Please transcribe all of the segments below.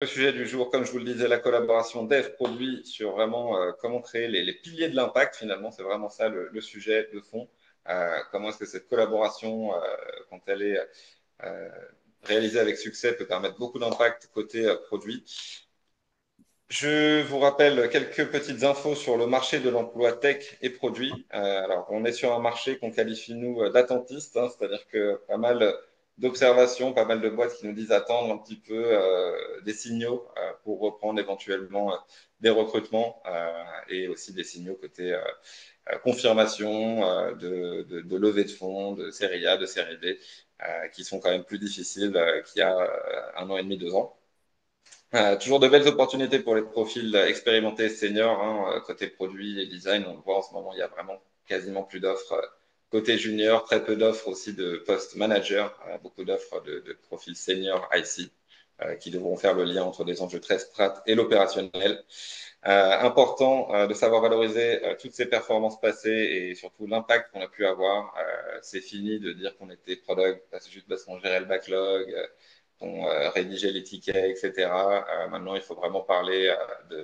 Le sujet du jour, comme je vous le disais, la collaboration dev-produit sur vraiment comment créer les piliers de l'impact. Finalement, c'est vraiment ça le sujet de fond. Comment est-ce que cette collaboration, quand elle est euh, réalisée avec succès, peut permettre beaucoup d'impact côté produit. Je vous rappelle quelques petites infos sur le marché de l'emploi tech et produits. Alors, on est sur un marché qu'on qualifie, nous, d'attentiste, hein, c'est-à-dire que pas mal d'observations, pas mal de boîtes qui nous disent attendre un petit peu des signaux pour reprendre éventuellement des recrutements et aussi des signaux côté confirmation de levée de fonds, de série A, de série B, qui sont quand même plus difficiles qu'il y a 1 an et demi, 2 ans. Toujours de belles opportunités pour les profils expérimentés seniors, hein, côté produit et design. On le voit en ce moment, il y a vraiment quasiment plus d'offres côté junior, très peu d'offres aussi de post manager, beaucoup d'offres de profils seniors IC qui devront faire le lien entre des enjeux très strat et l'opérationnel. Important de savoir valoriser toutes ces performances passées et surtout l'impact qu'on a pu avoir. C'est fini de dire qu'on était product, c'est juste parce qu'on gérait le backlog, qu'on rédigeait les tickets, etc. Maintenant, il faut vraiment parler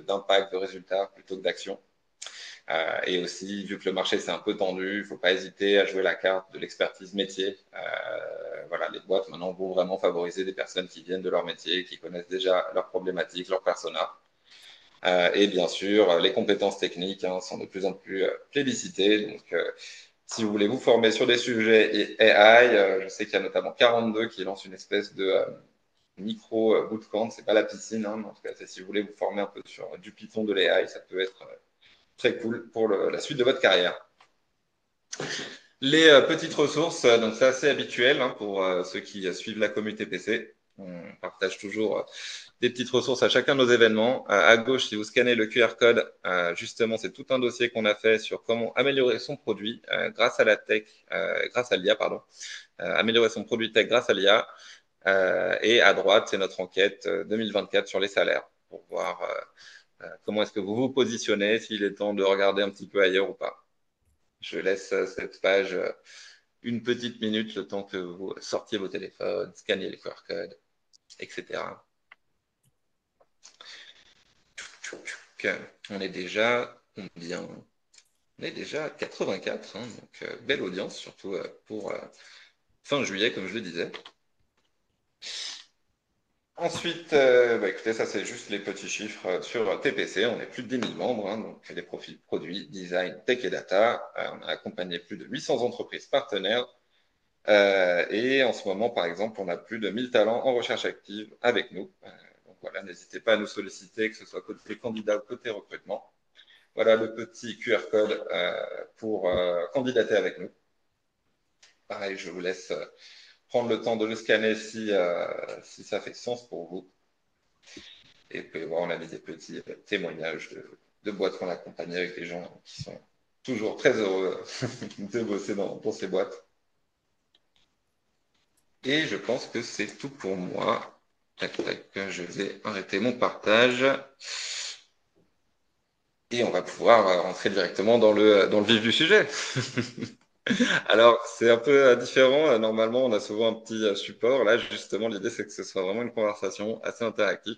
d'impact, de résultats plutôt que d'action. Et aussi, vu que le marché c'est un peu tendu, il ne faut pas hésiter à jouer la carte de l'expertise métier. Voilà, les boîtes maintenant vont vraiment favoriser des personnes qui viennent de leur métier, qui connaissent déjà leurs problématiques, leurs personas. Et bien sûr, les compétences techniques sont de plus en plus plébiscitées. Donc, si vous voulez vous former sur des sujets AI, je sais qu'il y a notamment 42 qui lancent une espèce de micro bootcamp. C'est pas la piscine, hein, mais en tout cas, si vous voulez vous former un peu sur du Python, de l'AI, ça peut être très cool pour la suite de votre carrière. Les petites ressources, donc c'est assez habituel pour ceux qui suivent la communauté PC. On partage toujours des petites ressources à chacun de nos événements. À gauche, si vous scannez le QR code, justement, c'est tout un dossier qu'on a fait sur comment améliorer son produit grâce à la tech, grâce à l'IA, pardon. Améliorer son produit tech grâce à l'IA. Et à droite, c'est notre enquête 2024 sur les salaires pour voir comment est-ce que vous vous positionnez, s'il est temps de regarder un petit peu ailleurs ou pas. Je laisse cette page une petite minute, le temps que vous sortiez vos téléphones, scannez les QR codes, etc. On est déjà combien? On est déjà à 84, hein, donc belle audience, surtout pour fin juillet, comme je le disais. Ensuite, écoutez, ça c'est juste les petits chiffres sur TPC. On est plus de 10 000 membres, hein, donc des profils produits, design, tech et data. On a accompagné plus de 800 entreprises partenaires. Et en ce moment, par exemple, on a plus de 1000 talents en recherche active avec nous. Donc voilà, n'hésitez pas à nous solliciter, que ce soit côté candidat ou côté recrutement. Voilà le petit QR code pour candidater avec nous. Pareil, je vous laisse prendre le temps de le scanner si ça fait sens pour vous. Et vous pouvez voir, on a mis des petits témoignages de boîtes qu'on a accompagnées avec des gens qui sont toujours très heureux de bosser dans ces boîtes. Et je pense que c'est tout pour moi. Tac, tac, je vais arrêter mon partage. Et on va pouvoir rentrer directement dans le vif du sujet. Alors, c'est un peu différent. Normalement, on a souvent un petit support. Là, justement, l'idée, c'est que ce soit vraiment une conversation assez interactive.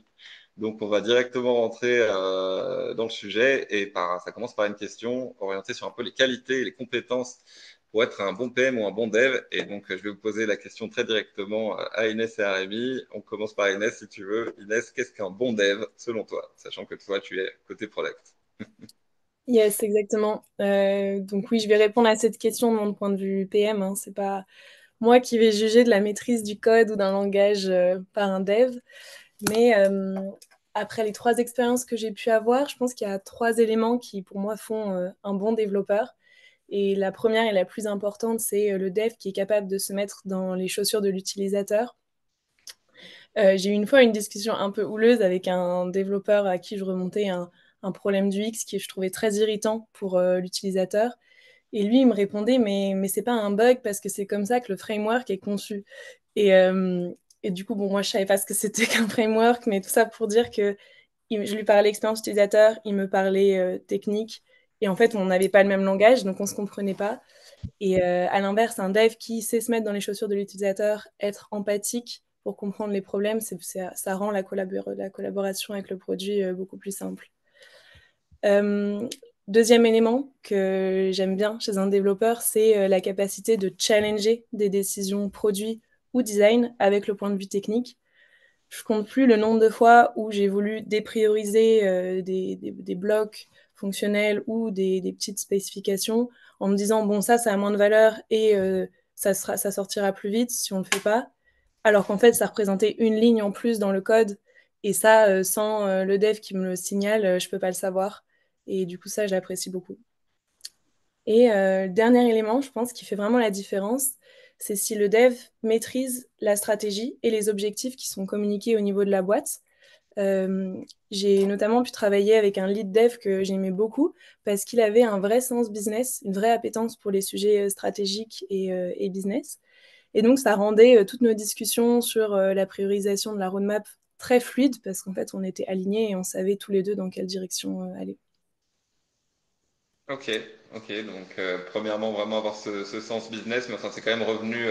Donc, on va directement rentrer dans le sujet et ça commence par une question orientée sur un peu les qualités et les compétences pour être un bon PM ou un bon dev. Et donc, je vais vous poser la question très directement à Inès et à Rémi. On commence par Inès, si tu veux. Inès, qu'est-ce qu'un bon dev selon toi, sachant que toi, tu es côté product? Yes, exactement. Donc oui, je vais répondre à cette question de mon point de vue PM. Hein. C'est pas moi qui vais juger de la maîtrise du code ou d'un langage par un dev. Mais après les trois expériences que j'ai pu avoir, je pense qu'il y a trois éléments qui, pour moi, font un bon développeur. Et la première et la plus importante, c'est le dev qui est capable de se mettre dans les chaussures de l'utilisateur. J'ai eu une fois une discussion un peu houleuse avec un développeur à qui je remontais un problème du X que je trouvais très irritant pour l'utilisateur. Et lui, il me répondait, mais c'est pas un bug parce que c'est comme ça que le framework est conçu. Et, euh, et du coup, bon, moi, je savais pas ce que c'était qu'un framework, mais tout ça pour dire que je lui parlais expérience utilisateur, il me parlait technique. Et en fait, on n'avait pas le même langage, donc on se comprenait pas. Et à l'inverse, un dev qui sait se mettre dans les chaussures de l'utilisateur, être empathique pour comprendre les problèmes, ça rend la collaboration avec le produit beaucoup plus simple. Deuxième élément que j'aime bien chez un développeur, c'est la capacité de challenger des décisions produits ou design avec le point de vue technique. Je compte plus le nombre de fois où j'ai voulu déprioriser des blocs fonctionnels ou des petites spécifications en me disant bon ça a moins de valeur et ça sortira plus vite si on le fait pas, alors qu'en fait ça représentait une ligne en plus dans le code et ça sans le dev qui me le signale, je peux pas le savoir et du coup ça j'apprécie beaucoup. Et dernier élément, je pense, qui fait vraiment la différence, c'est si le dev maîtrise la stratégie et les objectifs qui sont communiqués au niveau de la boîte. J'ai notamment pu travailler avec un lead dev que j'aimais beaucoup parce qu'il avait un vrai sens business, une vraie appétence pour les sujets stratégiques et business. Et donc, ça rendait toutes nos discussions sur la priorisation de la roadmap très fluide parce qu'en fait, on était alignés et on savait tous les deux dans quelle direction aller. Ok, ok. Donc, premièrement, vraiment avoir ce sens business, mais enfin, c'est quand même revenu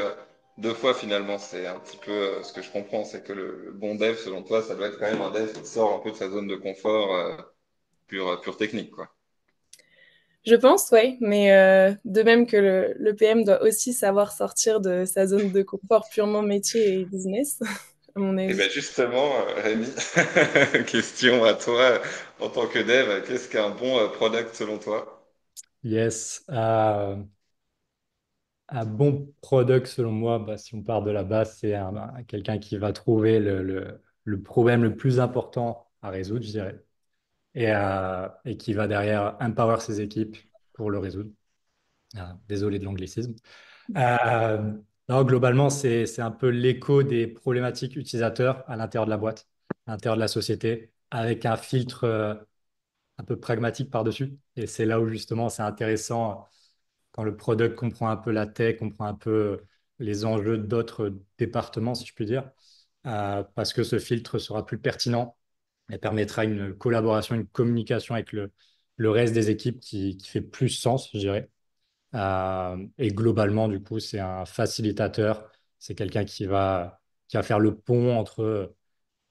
deux fois finalement. C'est un petit peu ce que je comprends, c'est que le bon dev, selon toi, ça doit être quand même un dev qui sort un peu de sa zone de confort pure technique, quoi. Je pense, oui, mais de même que le PM doit aussi savoir sortir de sa zone de confort purement métier et business, à mon Et bien avis. justement, Rémi, question à toi en tant que dev, qu'est-ce qu'un bon product selon toi? Yes. Un bon product, selon moi, bah, si on part de la base, c'est quelqu'un qui va trouver le problème le plus important à résoudre, je dirais, et qui va derrière empower ses équipes pour le résoudre. Désolé de l'anglicisme. Euh, non, globalement, c'est un peu l'écho des problématiques utilisateurs à l'intérieur de la boîte, à l'intérieur de la société, avec un filtre un peu pragmatique par-dessus. Et c'est là où justement c'est intéressant quand le product comprend un peu la tech, comprend un peu les enjeux d'autres départements, si je puis dire, parce que ce filtre sera plus pertinent et permettra une collaboration, une communication avec le reste des équipes qui fait plus sens, je dirais. Et globalement, du coup, c'est un facilitateur, c'est quelqu'un qui va faire le pont entre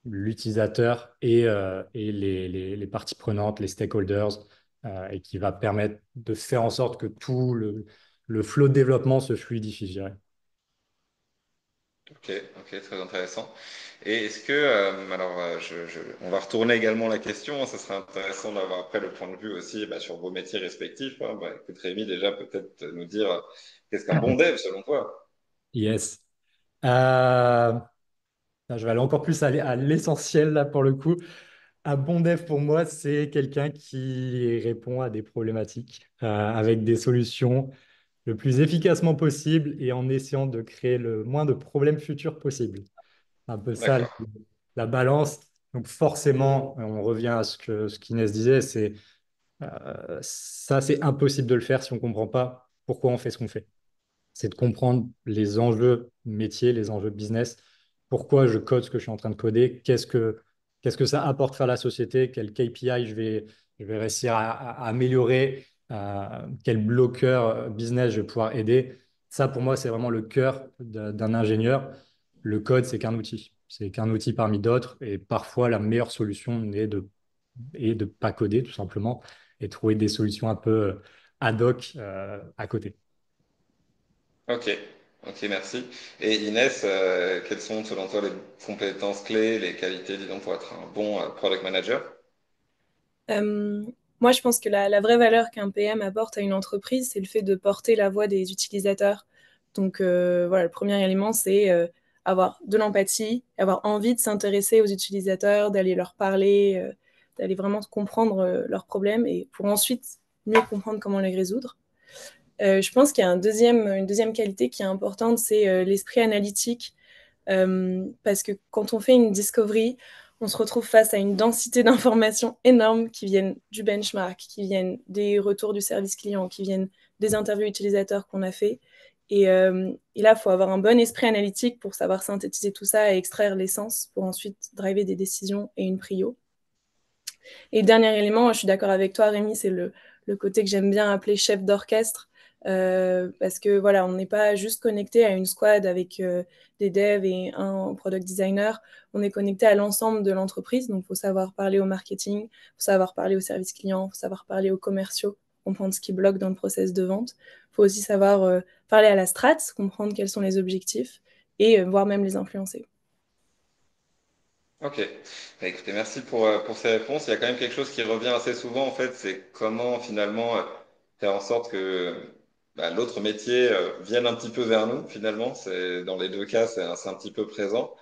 l'utilisateur et les parties prenantes, les stakeholders, et qui va permettre de faire en sorte que tout le flow de développement se fluidifie, je dirais. Ok, ok, très intéressant. Et est-ce que, alors, on va retourner également la question, ça serait intéressant d'avoir après le point de vue aussi bah, sur vos métiers respectifs. Hein. Bah, écoute, Rémi, déjà peut-être nous dire qu'est-ce qu'un bon dev selon toi? Yes. Je vais aller encore plus à l'essentiel là pour le coup. Un bon dev pour moi, c'est quelqu'un qui répond à des problématiques avec des solutions le plus efficacement possible et en essayant de créer le moins de problèmes futurs possible. Un peu ça, D'accord. la balance. Donc forcément, on revient à ce qu'Inès disait, ça, c'est impossible de le faire si on ne comprend pas pourquoi on fait ce qu'on fait. C'est de comprendre les enjeux métiers, les enjeux business, pourquoi je code ce que je suis en train de coder, qu'est-ce que ça apporte à la société, quel KPI je vais réussir à améliorer, quel bloqueur business je vais pouvoir aider. Ça, pour moi, c'est vraiment le cœur d'un ingénieur. Le code, c'est qu'un outil. C'est qu'un outil parmi d'autres. Et parfois, la meilleure solution est de pas coder, tout simplement, et trouver des solutions un peu ad hoc à côté. Ok, ok, merci. Et Inès, quelles sont selon toi les compétences clés, les qualités, disons, pour être un bon product manager? Euh, Moi, je pense que la vraie valeur qu'un PM apporte à une entreprise, c'est le fait de porter la voix des utilisateurs. Donc, voilà, le premier élément, c'est avoir de l'empathie, avoir envie de s'intéresser aux utilisateurs, d'aller leur parler, d'aller vraiment comprendre leurs problèmes et pour ensuite mieux comprendre comment les résoudre. Je pense qu'il y a une deuxième qualité qui est importante, c'est l'esprit analytique. Parce que quand on fait une discovery, on se retrouve face à une densité d'informations énormes qui viennent du benchmark, qui viennent des retours du service client, qui viennent des interviews utilisateurs qu'on a fait. Et là, il faut avoir un bon esprit analytique pour savoir synthétiser tout ça et extraire l'essence pour ensuite driver des décisions et une prio. Et le dernier élément, je suis d'accord avec toi, Rémi, c'est le côté que j'aime bien appeler chef d'orchestre. parce que voilà, on n'est pas juste connecté à une squad avec des devs et un product designer, on est connecté à l'ensemble de l'entreprise, donc il faut savoir parler au marketing, il faut savoir parler au service client, il faut savoir parler aux commerciaux, comprendre ce qui bloque dans le process de vente, il faut aussi savoir parler à la strat, comprendre quels sont les objectifs et voire même les influencer. Ok. Bah, écoutez, merci pour ces réponses. Il y a quand même quelque chose qui revient assez souvent, en fait, c'est comment finalement faire en sorte que bah, l'autre métier vienne un petit peu vers nous, finalement. C'est, dans les deux cas, c'est un petit peu présent.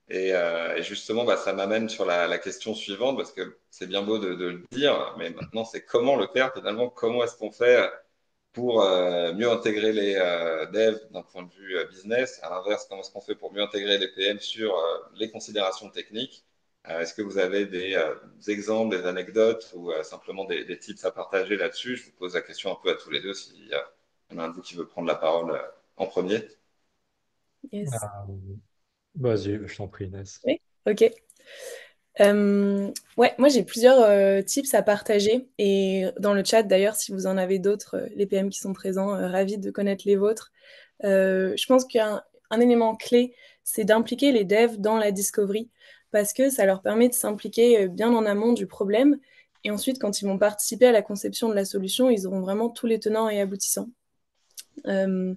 Et justement, bah, ça m'amène sur la question suivante, parce que c'est bien beau de le dire, mais maintenant, c'est comment le faire, finalement, comment est-ce qu'on fait pour mieux intégrer les devs d'un point de vue business. À l'inverse, comment est-ce qu'on fait pour mieux intégrer les PM sur les considérations techniques? Est-ce que vous avez des exemples, des anecdotes ou simplement des tips à partager là-dessus? Je vous pose la question un peu à tous les deux s'il y en a un de vous qui veut prendre la parole en premier. Yes. Vas-y, je t'en prie, Inès. Oui, ok. Ouais, moi j'ai plusieurs tips à partager et dans le chat d'ailleurs, si vous en avez d'autres, les PM qui sont présents, ravis de connaître les vôtres. Je pense qu'un élément clé, c'est d'impliquer les devs dans la discovery parce que ça leur permet de s'impliquer bien en amont du problème et ensuite quand ils vont participer à la conception de la solution, ils auront vraiment tous les tenants et aboutissants. Euh,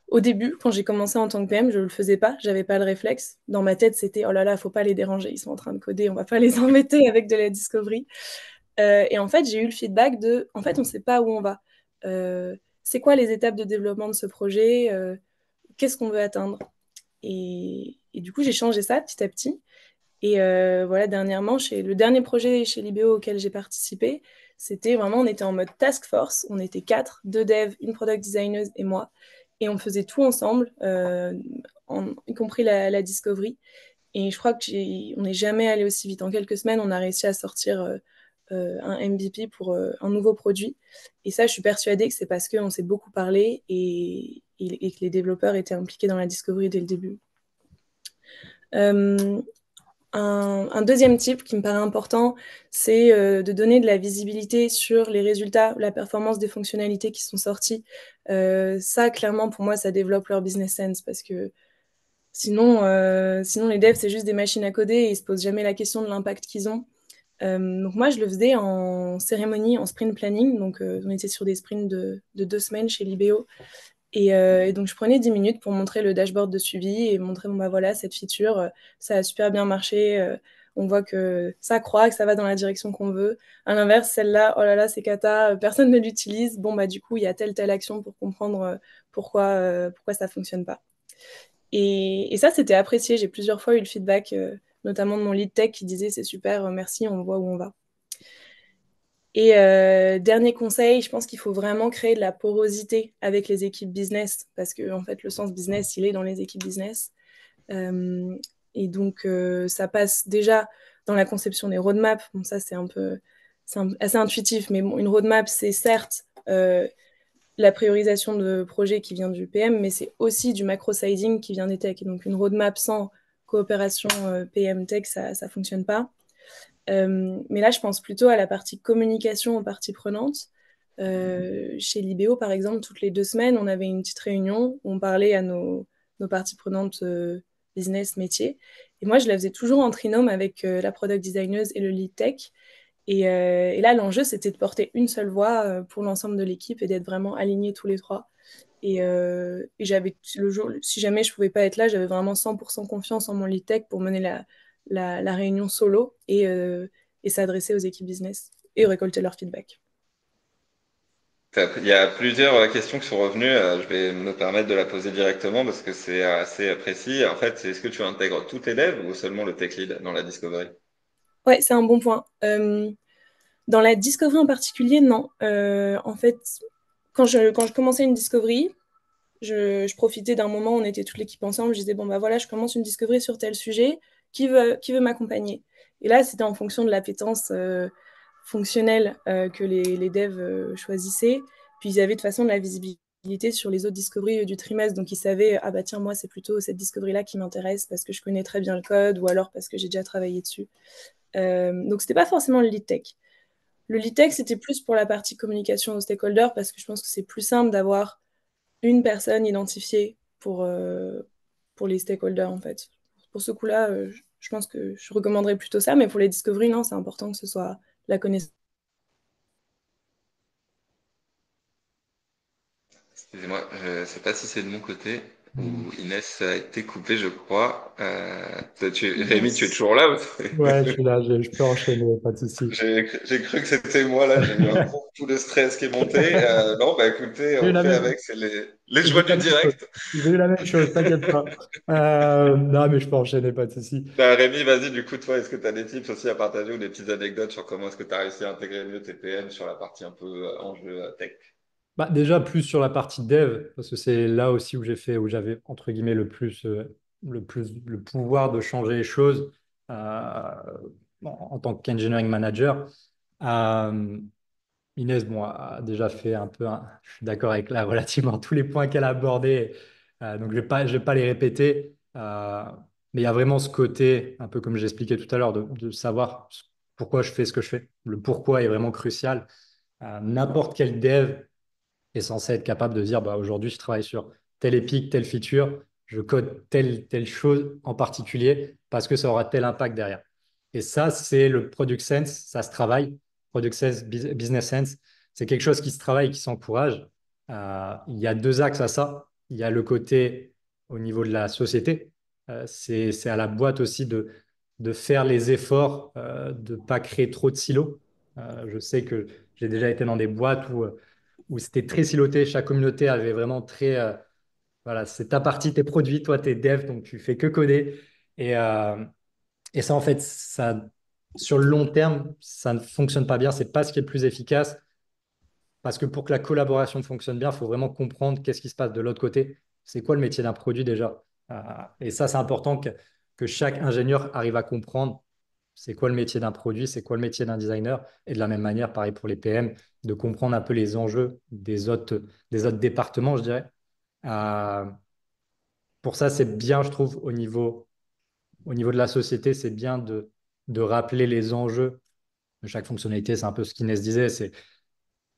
Au début, quand j'ai commencé en tant que PM, je ne le faisais pas, j'avais pas le réflexe. Dans ma tête, c'était oh là là, faut pas les déranger, ils sont en train de coder, on va pas les embêter avec de la discovery. Et en fait, j'ai eu le feedback de en fait, on sait pas où on va. C'est quoi les étapes de développement de ce projet qu'est-ce qu'on veut atteindre et du coup, j'ai changé ça petit à petit. Et voilà, dernièrement, chez le dernier projet chez Libéo auquel j'ai participé, c'était vraiment, on était en mode task force, on était quatre, deux devs, une product designer et moi, et on faisait tout ensemble, y compris la discovery. Et je crois on n'est jamais allé aussi vite. En quelques semaines, on a réussi à sortir un MVP pour un nouveau produit. Et ça, je suis persuadée que c'est parce qu'on s'est beaucoup parlé et que les développeurs étaient impliqués dans la discovery dès le début. Euh, un deuxième type qui me paraît important, c'est de donner de la visibilité sur les résultats, la performance des fonctionnalités qui sont sorties. Ça, clairement, pour moi, ça développe leur business sense parce que sinon les devs, c'est juste des machines à coder et ils se posent jamais la question de l'impact qu'ils ont. Donc moi, je le faisais en cérémonie, en sprint planning. Donc on était sur des sprints de 2 semaines chez Libéo. Et donc, je prenais 10 minutes pour montrer le dashboard de suivi et montrer, bon, bah voilà, cette feature, ça a super bien marché. On voit que ça croît, que ça va dans la direction qu'on veut. À l'inverse, celle-là, oh là là, c'est cata, personne ne l'utilise. Bon, bah du coup, il y a telle action pour comprendre pourquoi ça fonctionne pas. Et ça, c'était apprécié. J'ai plusieurs fois eu le feedback, notamment de mon lead tech qui disait, c'est super, merci, on voit où on va. Et dernier conseil, je pense qu'il faut vraiment créer de la porosité avec les équipes business, parce que en fait, le sens business, il est dans les équipes business. Euh, et donc, ça passe déjà dans la conception des roadmaps. Bon, ça, assez intuitif, mais bon, une roadmap, c'est certes la priorisation de projets qui vient du PM, mais c'est aussi du macro-siding qui vient des techs. Et donc, une roadmap sans coopération PM-tech, ça ne fonctionne pas. Mais là, je pense plutôt à la partie communication aux parties prenantes. Chez Libéo, par exemple, toutes les 2 semaines, on avait une petite réunion où on parlait à nos parties prenantes business, métier. Et moi, je la faisais toujours en trinôme avec la product designer et le lead tech. Et là, l'enjeu, c'était de porter une seule voix pour l'ensemble de l'équipe et d'être vraiment alignés tous les trois. Et j'avais le jour, si jamais je pouvais pas être là, j'avais vraiment 100% confiance en mon lead tech pour mener la réunion solo et s'adresser aux équipes business et récolter leur feedback. Il y a plusieurs questions qui sont revenues. Je vais me permettre de la poser directement parce que c'est assez précis. En fait, est-ce que tu intègres tous tes devs ou seulement le tech lead dans la discovery? Ouais, c'est un bon point. Dans la discovery en particulier, non. En fait, quand je commençais une discovery, je profitais d'un moment où on était toute l'équipe ensemble. Je disais, bon, bah voilà, je commence une discovery sur tel sujet. Qui veut m'accompagner? Et là, c'était en fonction de l'appétence fonctionnelle que les devs choisissaient. Puis ils avaient de toute façon de la visibilité sur les autres discoveries du trimestre. Donc ils savaient, ah bah tiens, moi, c'est plutôt cette discovery-là qui m'intéresse parce que je connais très bien le code ou alors parce que j'ai déjà travaillé dessus. Donc c'était pas forcément le lead tech. Le lead tech, c'était plus pour la partie communication aux stakeholders parce que je pense que c'est plus simple d'avoir une personne identifiée pour les stakeholders, en fait. Pour ce coup-là, je pense que je recommanderais plutôt ça, mais pour les discovery, non, c'est important que ce soit la connaissance. Excusez-moi, je ne sais pas si c'est de mon côté ou Inès a été coupée, je crois. Rémi, tu es toujours là? Ouais, je suis là, je peux enchaîner, pas de souci. J'ai cru que c'était moi là, j'ai eu un gros coup de stress qui est monté. Non, bah écoutez, J'ai eu on la fait même, avec, c'est les j'ai joies eu la du même chose. direct. J'ai eu la même chose, t'inquiète pas. Non, mais je peux enchaîner, pas de souci. Bah, Rémi, vas-y, du coup, toi, est-ce que tu as des tips aussi à partager ou des petites anecdotes sur comment est-ce que tu as réussi à intégrer mieux tes PM sur la partie un peu enjeu tech? Bah, déjà, plus sur la partie dev, parce que c'est là aussi où où j'avais, entre guillemets, le pouvoir de changer les choses en tant qu'engineering manager. Euh, Inès, bon, a déjà fait je suis d'accord avec là relativement tous les points qu'elle a abordés, donc je vais pas les répéter. Mais il y a vraiment ce côté, un peu comme j'expliquais tout à l'heure, de savoir pourquoi je fais ce que je fais. Le pourquoi est vraiment crucial. N'importe quel dev est censé être capable de dire, bah, aujourd'hui, je travaille sur tel épique, telle feature, je code telle chose en particulier parce que ça aura tel impact derrière. Et ça, c'est le product sense, ça se travaille. Product sense, business sense, c'est quelque chose qui se travaille, qui s'encourage. Il y a deux axes à ça. Il y a le côté au niveau de la société. C'est à la boîte aussi de faire les efforts, de ne pas créer trop de silos. Je sais que j'ai déjà été dans des boîtes où c'était très siloté. Chaque communauté avait vraiment voilà, c'est ta partie, tes produits, toi, t'es dev, donc tu fais que coder. Et, euh, et ça, en fait, sur le long terme, ça ne fonctionne pas bien. C'est pas ce qui est le plus efficace. Parce que pour que la collaboration fonctionne bien, il faut vraiment comprendre qu'est-ce qui se passe de l'autre côté. C'est quoi le métier d'un produit déjà? Et ça, c'est important que chaque ingénieur arrive à comprendre c'est quoi le métier d'un produit, c'est quoi le métier d'un designer. Et de la même manière, pareil pour les PM, de comprendre un peu les enjeux des autres départements, je dirais. Euh, pour ça, c'est bien, je trouve, au niveau de la société, c'est bien de rappeler les enjeux de chaque fonctionnalité. C'est un peu ce qu'Inès disait, c'est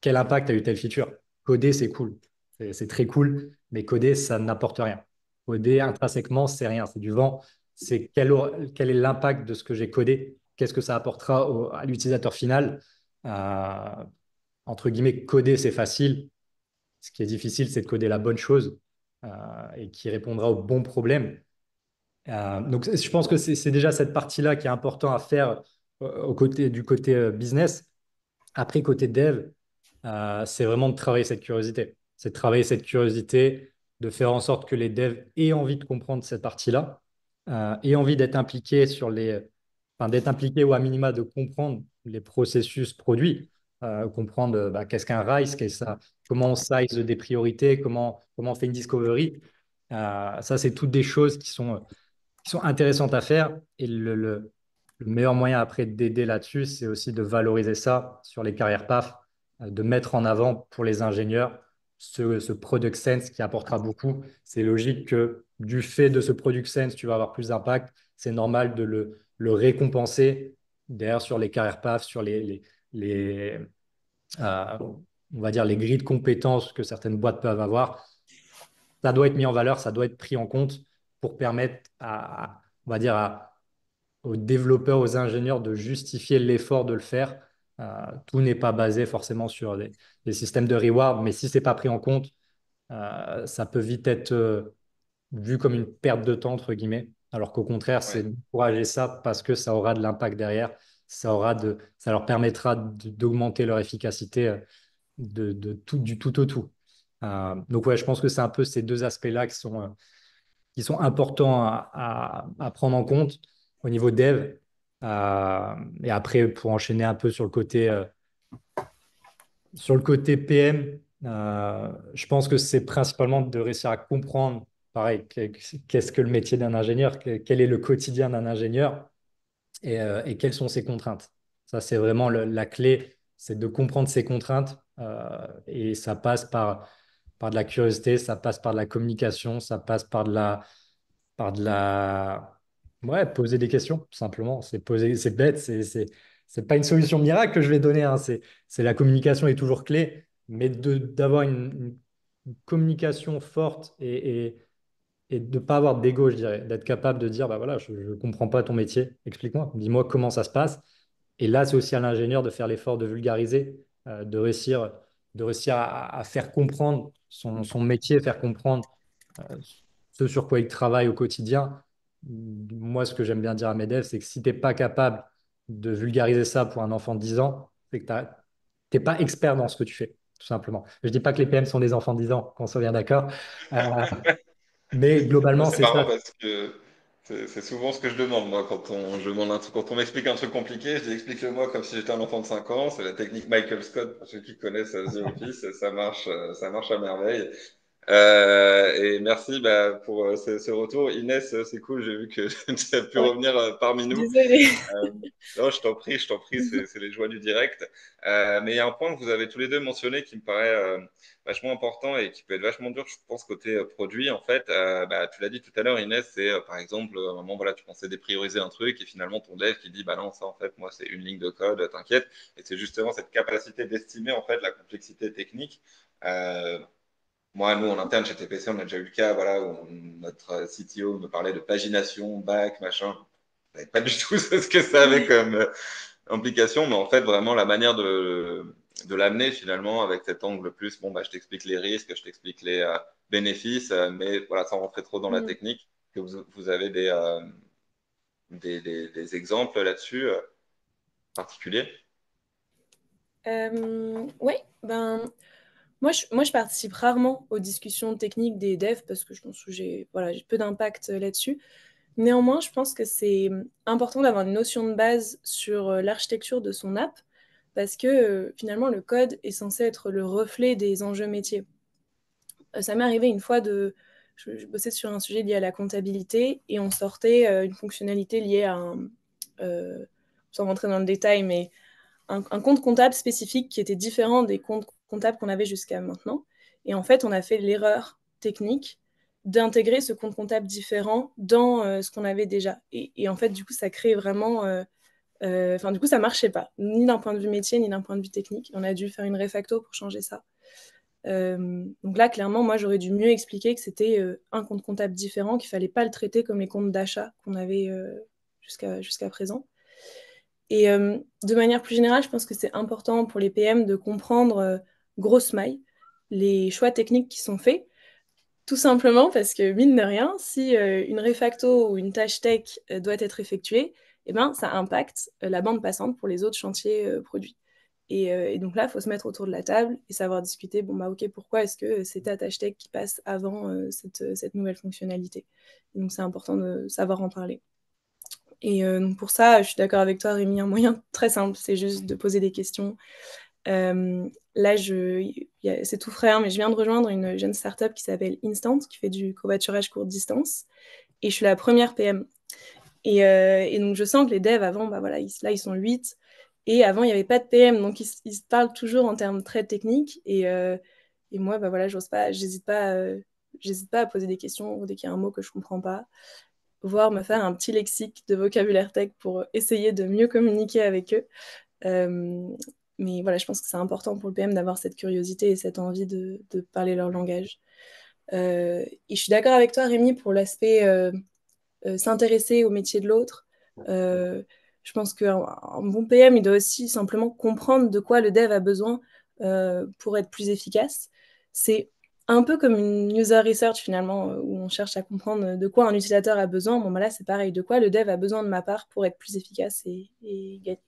quel impact a eu telle feature? Coder, c'est cool. C'est très cool, mais coder, ça n'apporte rien. Coder, intrinsèquement, c'est rien. C'est du vent. C'est quel est l'impact de ce que j'ai codé? Qu'est-ce que ça apportera à l'utilisateur final? Euh, Entre guillemets, coder, c'est facile. Ce qui est difficile, c'est de coder la bonne chose et qui répondra au bon problème. Donc, je pense que c'est déjà cette partie-là qui est important à faire du côté business. Après, côté dev, c'est vraiment de travailler cette curiosité. C'est de travailler cette curiosité, de faire en sorte que les devs aient envie de comprendre cette partie-là, aient envie d'être impliqués enfin, d'être impliqués ou à minima de comprendre les processus produits, comprendre bah, qu'est-ce qu'un RISE, comment on size des priorités, comment on fait une discovery. Ça, c'est toutes des choses qui sont intéressantes à faire. Et le meilleur moyen après d'aider là-dessus, c'est aussi de valoriser ça sur les carrières PAF, de mettre en avant pour les ingénieurs ce product sense qui apportera beaucoup. C'est logique que du fait de ce product sense, tu vas avoir plus d'impact. C'est normal de le récompenser derrière sur les carrières PAF, sur les, euh, on va dire les grilles de compétences que certaines boîtes peuvent avoir. Ça doit être mis en valeur, ça doit être pris en compte pour permettre on va dire aux développeurs, aux ingénieurs de justifier l'effort de le faire. Tout n'est pas basé forcément sur des systèmes de reward, mais si c'est pas pris en compte, ça peut vite être vu comme une perte de temps, entre guillemets, alors qu'au contraire, c'est Ouais. d'encourager ça parce que ça aura de l'impact derrière, ça leur permettra d'augmenter leur efficacité du tout au tout. Donc ouais, je pense que c'est un peu ces deux aspects-là qui sont importants à prendre en compte au niveau dev. Et après, pour enchaîner un peu sur le côté PM, je pense que c'est principalement de réussir à comprendre, pareil, qu'est-ce que le métier d'un ingénieur, quel est le quotidien d'un ingénieur et quelles sont ses contraintes. Ça, c'est vraiment la clé, c'est de comprendre ses contraintes et ça passe par de la curiosité, ça passe par de la communication, ça passe par de la... Ouais, poser des questions, tout simplement. C'est bête, c'est pas une solution miracle que je vais donner, hein. C'est la communication est toujours clé, mais d'avoir une communication forte et de ne pas avoir d'ego, je dirais, d'être capable de dire, bah voilà, je ne comprends pas ton métier, explique-moi, dis-moi comment ça se passe. Et là, c'est aussi à l'ingénieur de faire l'effort de vulgariser, de réussir à faire comprendre son métier, faire comprendre euh, ce sur quoi il travaille au quotidien. Moi, ce que j'aime bien dire à mes devs, c'est que si tu n'es pas capable de vulgariser ça pour un enfant de 10 ans, c'est que tu n'es pas expert dans ce que tu fais, tout simplement. Je ne dis pas que les PM sont des enfants de 10 ans, qu'on soit bien d'accord. Euh, mais globalement, C'est c'est marrant ça. parce que c'est souvent ce que je demande, moi, quand on m'explique un truc compliqué, je dis explique-le-moi comme si j'étais un enfant de 5 ans. C'est la technique Michael Scott, pour ceux qui connaissent The Office, ça marche à merveille. Et merci pour ce retour. Inès, c'est cool, j'ai vu que tu as pu Ouais, revenir parmi nous. désolée. Non, je t'en prie, c'est les joies du direct. Mais il y a un point que vous avez tous les deux mentionné qui me paraît vachement important et qui peut être vachement dur, je pense, côté produit. En fait, tu l'as dit tout à l'heure, Inès, c'est par exemple, à un moment, voilà, tu pensais déprioriser un truc et finalement ton dev qui dit, bah non, ça, en fait, moi, c'est une ligne de code, t'inquiète. Et c'est justement cette capacité d'estimer, en fait, la complexité technique. Euh, Moi, nous, en interne, chez TPC, on a déjà eu le cas, voilà, où notre CTO me parlait de pagination, back, machin. Je savais pas du tout ce que ça avait comme implication, mais en fait, vraiment, la manière de l'amener, finalement, avec cet angle plus, bon, bah, je t'explique les risques, je t'explique les bénéfices, mais voilà, sans rentrer trop dans la Mm. technique, que vous avez des exemples là-dessus particuliers. Ouais, ben, moi, je participe rarement aux discussions techniques des devs parce que je pense que j'ai peu d'impact là-dessus. Néanmoins, je pense que c'est important d'avoir une notion de base sur l'architecture de son app parce que finalement, le code est censé être le reflet des enjeux métiers. Ça m'est arrivé une fois je bossais sur un sujet lié à la comptabilité et on sortait une fonctionnalité liée à sans rentrer dans le détail, mais un compte comptable spécifique qui était différent des comptes comptables qu'on avait jusqu'à maintenant. Et en fait, on a fait l'erreur technique d'intégrer ce compte comptable différent dans ce qu'on avait déjà. Et en fait, du coup, ça crée vraiment... Enfin, du coup, ça marchait pas, ni d'un point de vue métier, ni d'un point de vue technique. On a dû faire une refacto pour changer ça. Donc là, clairement, moi, j'aurais dû mieux expliquer que c'était un compte comptable différent, qu'il fallait pas le traiter comme les comptes d'achat qu'on avait jusqu'à présent. Et de manière plus générale, je pense que c'est important pour les PM de comprendre grosse maille les choix techniques qui sont faits, tout simplement parce que, mine de rien, si une refacto ou une tâche tech doit être effectuée, eh ben, ça impacte la bande passante pour les autres chantiers produits. Et donc là, il faut se mettre autour de la table et savoir discuter, bon, bah ok, pourquoi est-ce que c'est ta tâche tech qui passe avant cette nouvelle fonctionnalité. Et donc c'est important de savoir en parler. Et donc pour ça, je suis d'accord avec toi, Rémi, un moyen très simple, c'est juste de poser des questions. Là, c'est tout frais, hein, mais je viens de rejoindre une jeune startup qui s'appelle Instant, qui fait du covoiturage courte distance. Et je suis la première PM. Et donc, je sens que les devs, avant, bah voilà, là, ils sont 8. Et avant, il n'y avait pas de PM. Donc, ils se parlent toujours en termes très techniques. Et moi, bah voilà, j'hésite pas à poser des questions dès qu'il y a un mot que je ne comprends pas, voire me faire un petit lexique de vocabulaire tech pour essayer de mieux communiquer avec eux. Euh, mais voilà, je pense que c'est important pour le PM d'avoir cette curiosité et cette envie de parler leur langage. Et je suis d'accord avec toi, Rémi, pour l'aspect s'intéresser au métier de l'autre. Euh, je pense qu'un bon PM, il doit aussi simplement comprendre de quoi le dev a besoin pour être plus efficace. C'est un peu comme une user research finalement, où on cherche à comprendre de quoi un utilisateur a besoin. Bon, bah là, c'est pareil, de quoi le dev a besoin de ma part pour être plus efficace et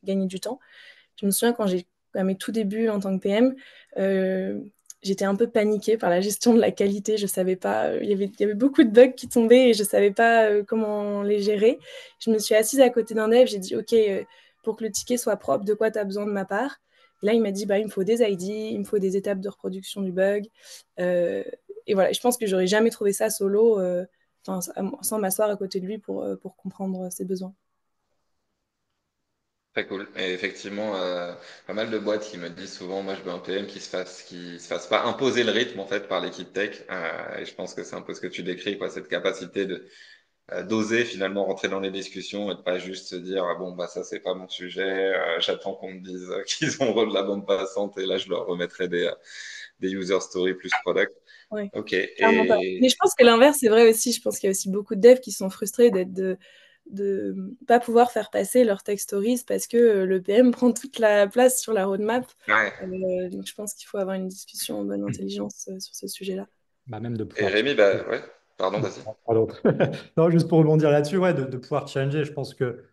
gagner du temps. Je me souviens quand j'ai à mes tout débuts en tant que PM, euh, j'étais un peu paniquée par la gestion de la qualité. Je savais pas, il y avait beaucoup de bugs qui tombaient et je savais pas comment les gérer. Je me suis assise à côté d'un dev, j'ai dit OK, pour que le ticket soit propre, de quoi tu as besoin de ma part? Et là, il m'a dit bah, il me faut des ID, il me faut des étapes de reproduction du bug. Euh, et voilà, je pense que j'aurais jamais trouvé ça solo, sans m'asseoir à côté de lui pour comprendre ses besoins. Très cool. Et effectivement, pas mal de boîtes qui me disent souvent, moi je veux un PM qui se fasse pas imposer le rythme en fait par l'équipe tech. Et je pense que c'est un peu ce que tu décris, quoi, cette capacité d'oser finalement rentrer dans les discussions et de pas juste se dire ah bon bah ça c'est pas mon sujet, j'attends qu'on me dise qu'ils ont de la bande passante et là je leur remettrai des user stories plus product. Ouais, Ok, clairement pas. Mais je pense que l'inverse, c'est vrai aussi. Je pense qu'il y a aussi beaucoup de devs qui sont frustrés de pas pouvoir faire passer leurs tech stories parce que le PM prend toute la place sur la roadmap. ouais. Donc je pense qu'il faut avoir une discussion en bonne intelligence sur ce sujet-là. Bah, même de Et pouvoir Rémi, bah ouais, pardon, vas-y. Pardon. Non, juste pour rebondir là-dessus, ouais, de pouvoir challenger, je pense que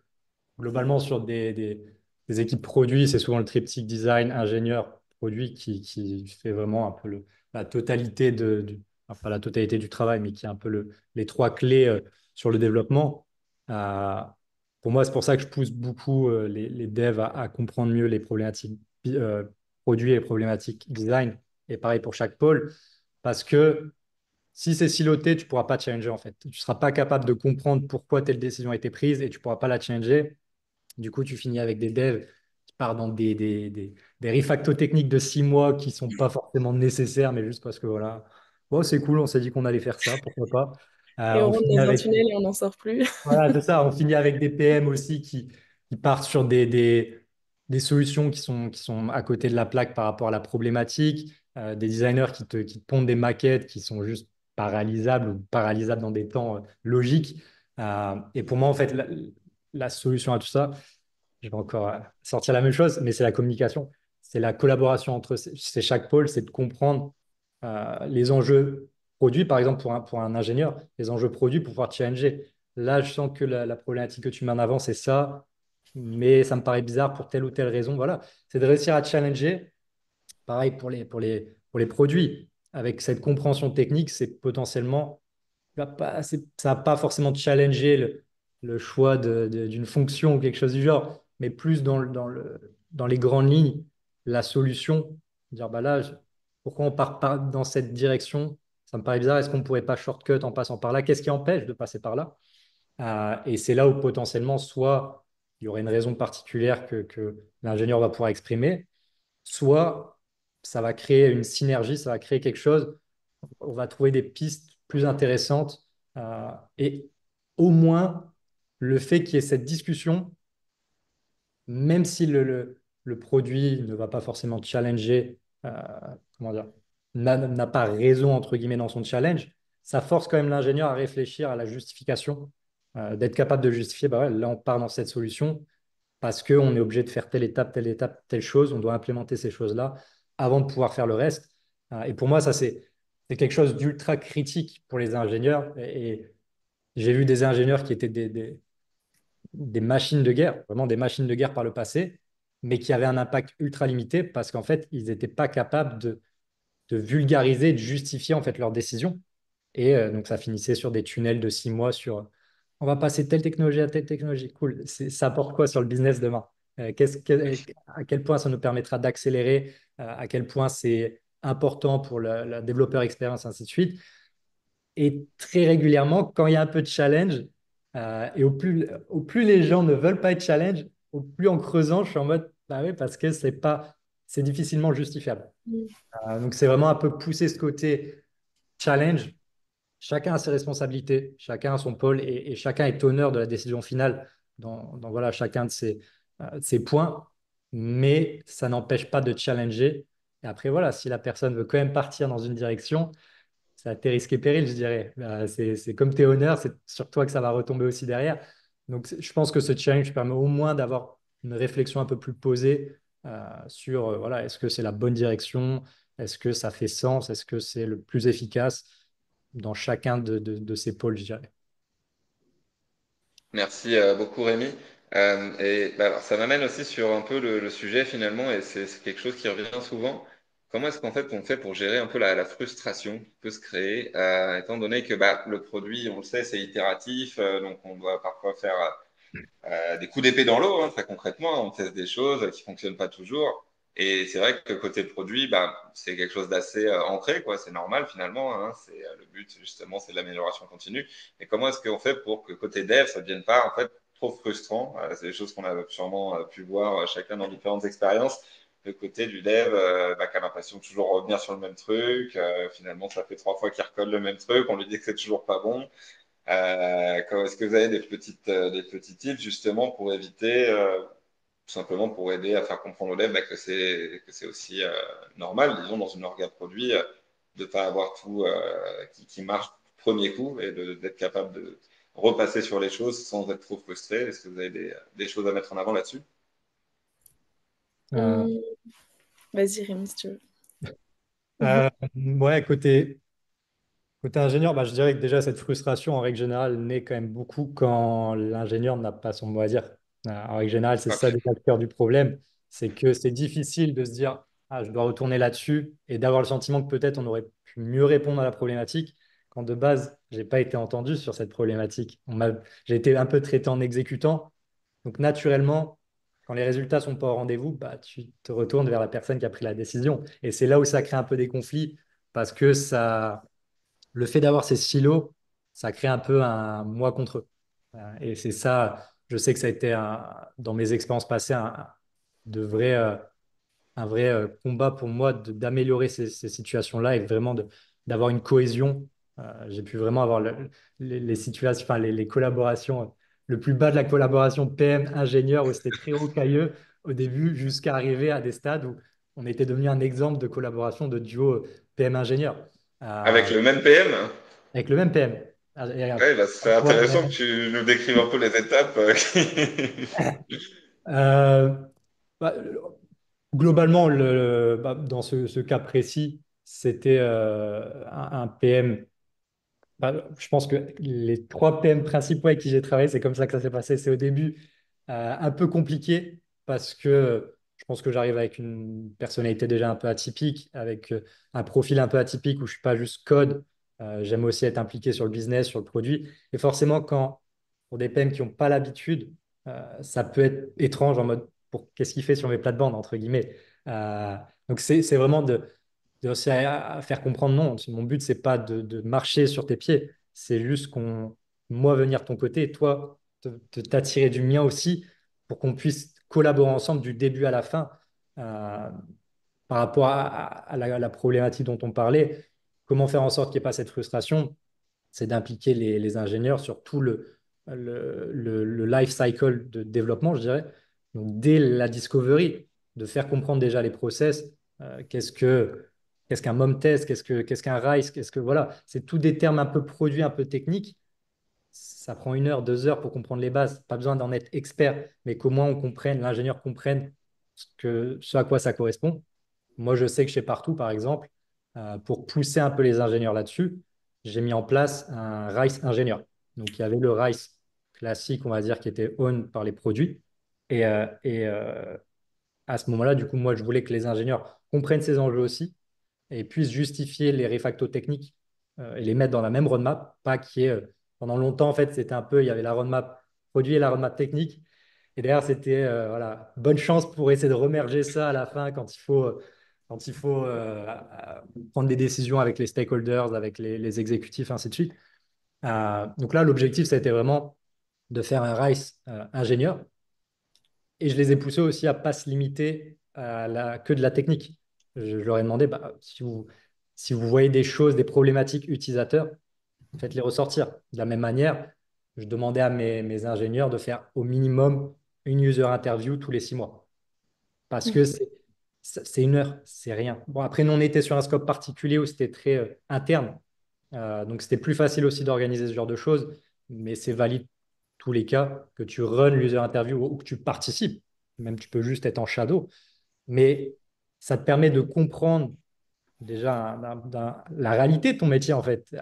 globalement, sur des équipes produits, c'est souvent le triptyque design, ingénieur, produit qui fait vraiment un peu la totalité enfin, pas la totalité du travail, mais qui est un peu les trois clés sur le développement. Euh, pour moi, c'est pour ça que je pousse beaucoup les devs à comprendre mieux les problématiques produits et les problématiques design. Et pareil pour chaque pôle, parce que si c'est siloté, tu ne pourras pas challenger en fait. Tu ne seras pas capable de comprendre pourquoi telle décision a été prise et tu ne pourras pas la challenger. Du coup, tu finis avec des devs qui partent dans des refactos techniques de 6 mois qui ne sont pas forcément nécessaires, mais juste parce que voilà, bon, c'est cool, on s'est dit qu'on allait faire ça, pourquoi pas. Et on On rentre finit dans un avec tunnel et on n'en sort plus. voilà, c'est ça. On finit avec des PM aussi qui partent sur des solutions qui sont à côté de la plaque par rapport à la problématique, des designers qui te pondent des maquettes qui sont juste paralysables ou paralysables dans des temps logiques. Et pour moi, en fait, la solution à tout ça, je vais encore sortir la même chose, mais c'est la communication. C'est la collaboration entre chaque pôle, c'est de comprendre les enjeux produits, par exemple pour un ingénieur, les enjeux produits pour pouvoir challenger. Là, je sens que la problématique que tu mets en avant, c'est ça, mais ça me paraît bizarre pour telle ou telle raison. Voilà, c'est de réussir à challenger. Pareil pour les produits. Avec cette compréhension technique, c'est potentiellement ça va pas forcément challenger le choix d'une fonction ou quelque chose du genre, mais plus dans les grandes lignes, la solution. Dire, bah là, pourquoi on part pas dans cette direction? Ça me paraît bizarre. Est-ce qu'on ne pourrait pas shortcut en passant par là? Qu'est-ce qui empêche de passer par là? Et c'est là où potentiellement, soit il y aurait une raison particulière que l'ingénieur va pouvoir exprimer, soit ça va créer une synergie, ça va créer quelque chose, on va trouver des pistes plus intéressantes. Et au moins, le fait qu'il y ait cette discussion, même si le produit ne va pas forcément challenger, comment dire, n'a pas raison, entre guillemets, dans son challenge, ça force quand même l'ingénieur à réfléchir à la justification, d'être capable de justifier, bah ouais, là, on part dans cette solution parce qu'on est obligé de faire telle étape, telle chose, on doit implémenter ces choses-là avant de pouvoir faire le reste. Et pour moi, ça, c'est quelque chose d'ultra critique pour les ingénieurs. Et j'ai vu des ingénieurs qui étaient des machines de guerre, vraiment des machines de guerre par le passé, mais qui avaient un impact ultra limité parce qu'en fait, ils n'étaient pas capables de vulgariser, de justifier en fait leurs décisions. Et donc, ça finissait sur des tunnels de 6 mois sur on va passer de telle technologie à telle technologie. Cool. Ça apporte quoi sur le business demain? À quel point ça nous permettra d'accélérer? À quel point c'est important pour la développeur expérience, ainsi de suite. Et très régulièrement, quand il y a un peu de challenge, et au plus les gens ne veulent pas être challenge, au plus en creusant, je suis en mode, bah oui, parce que c'est difficilement justifiable. Donc c'est vraiment un peu pousser ce côté challenge. Chacun a ses responsabilités, chacun a son pôle et chacun est honneur de la décision finale dans voilà, chacun de ses points, mais ça n'empêche pas de challenger. Et après, voilà, si la personne veut quand même partir dans une direction, c'est à tes risques et périls, je dirais. C'est comme tes honneurs, c'est sur toi que ça va retomber aussi derrière. Donc, je pense que ce challenge permet au moins d'avoir une réflexion un peu plus posée sur, voilà, est-ce que c'est la bonne direction? Est-ce que ça fait sens? Est-ce que c'est le plus efficace dans chacun de ces pôles, je dirais. Merci beaucoup Rémi. Et bah, alors, ça m'amène aussi sur un peu le sujet finalement, et c'est quelque chose qui revient souvent. Comment est-ce qu'en fait on fait pour gérer un peu la frustration qui peut se créer, étant donné que bah, le produit, on le sait, c'est itératif, donc on doit parfois faire des coups d'épée dans l'eau, hein, très concrètement. On teste des choses qui fonctionnent pas toujours. Et c'est vrai que côté produit, bah, c'est quelque chose d'assez ancré, quoi. C'est normal finalement. Hein. C'est le but justement, c'est de l'amélioration continue. Et comment est-ce qu'on fait pour que côté dev, ça ne devienne pas en fait trop frustrant. C'est des choses qu'on a sûrement pu voir chacun dans différentes expériences. Le côté du dev, bah, qui a l'impression de toujours revenir sur le même truc. Finalement, ça fait 3 fois qu'il recolle le même truc. On lui dit que c'est toujours pas bon. Est-ce que vous avez des petits tips justement pour éviter, tout simplement pour aider à faire comprendre aux devs bah, que c'est aussi normal, disons, dans une orga produit, de ne pas avoir tout qui marche du premier coup et d'être capable de repasser sur les choses sans être trop frustré. Est-ce que vous avez des choses à mettre en avant là-dessus? Euh, Hum, Vas-y, Rémi, si tu veux. ouais, côté ingénieur, bah, je dirais que déjà cette frustration, en règle générale, naît quand même beaucoup quand l'ingénieur n'a pas son mot à dire. En règle générale, c'est ça Ok. déjà le cœur du problème, c'est que c'est difficile de se dire, ah, je dois retourner là-dessus et d'avoir le sentiment que peut-être on aurait pu mieux répondre à la problématique quand de base, j'ai pas été entendu sur cette problématique. J'ai été un peu traité en exécutant. Donc naturellement, quand les résultats sont pas au rendez-vous, bah, tu te retournes vers la personne qui a pris la décision. Et c'est là où ça crée un peu des conflits parce que le fait d'avoir ces silos, ça crée un peu un moi contre eux. Et c'est ça, je sais que ça a été dans mes expériences passées de vrai, un vrai combat pour moi d'améliorer ces situations-là et vraiment d'avoir une cohésion. J'ai pu vraiment avoir les situations, enfin, les collaborations, le plus bas de la collaboration PM-ingénieur où c'était très rocailleux au début jusqu'à arriver à des stades où on était devenu un exemple de collaboration de duo PM-ingénieur. Avec le même PM? Avec le même PM. Ouais, bah, c'est intéressant que tu nous décrives un peu les étapes. Euh, bah, globalement, dans ce cas précis, c'était un PM. Bah, je pense que les trois PM principaux avec qui j'ai travaillé, c'est comme ça que ça s'est passé. C'est au début un peu compliqué parce que je pense que j'arrive avec une personnalité déjà un peu atypique, avec un profil un peu atypique où je suis pas juste code. J'aime aussi être impliqué sur le business, sur le produit. Et forcément, pour des PM qui n'ont pas l'habitude, ça peut être étrange en mode qu'est-ce qu'il fait sur mes plates-bandes, entre guillemets. Euh, donc, c'est vraiment de réussir à faire comprendre non. Mon but, c'est pas de marcher sur tes pieds. C'est juste moi, venir de ton côté et toi, t'attirer du mien aussi pour qu'on puisse collaborer ensemble du début à la fin euh, par rapport à la problématique dont on parlait. Comment faire en sorte qu'il n'y ait pas cette frustration? C'est d'impliquer les ingénieurs sur tout le life cycle de développement, je dirais. Donc, dès la discovery, de faire comprendre déjà les process, qu'est-ce qu'un mom test, qu'est-ce qu'un RICE, voilà, c'est tous des termes un peu produits, un peu techniques. Ça prend 1 heure, 2 heures pour comprendre les bases. Pas besoin d'en être expert, mais qu'au moins l'ingénieur comprenne ce à quoi ça correspond. Moi, je sais que chez Partout, par exemple, pour pousser un peu les ingénieurs là-dessus, j'ai mis en place un RICE ingénieur. Donc, il y avait le RICE classique, on va dire, qui était own par les produits. Et à ce moment-là, du coup, moi, je voulais que les ingénieurs comprennent ces enjeux aussi et puissent justifier les réfactos techniques et les mettre dans la même roadmap. Pas qu'il y ait, pendant longtemps, en fait, c'était un peu, il y avait la roadmap produit et la roadmap technique. Et derrière, c'était voilà, bonne chance pour essayer de remerger ça à la fin quand il faut prendre des décisions avec les stakeholders, avec les exécutifs, ainsi de suite. Donc là, l'objectif, ça a été vraiment de faire un RICE ingénieur. Et je les ai poussés aussi à ne pas se limiter que de la technique. Je leur ai demandé, bah, si vous voyez des choses, des problématiques utilisateurs, faites-les ressortir. De la même manière, je demandais à mes ingénieurs de faire au minimum une user interview tous les 6 mois. Parce que c'est 1 heure, c'est rien. Bon, après, nous, on était sur un scope particulier où c'était très interne. Donc, c'était plus facile aussi d'organiser ce genre de choses. Mais c'est valide tous les cas que tu run l'user interview ou que tu participes. Même tu peux juste être en shadow. Mais ça te permet de comprendre déjà la réalité de ton métier, en fait.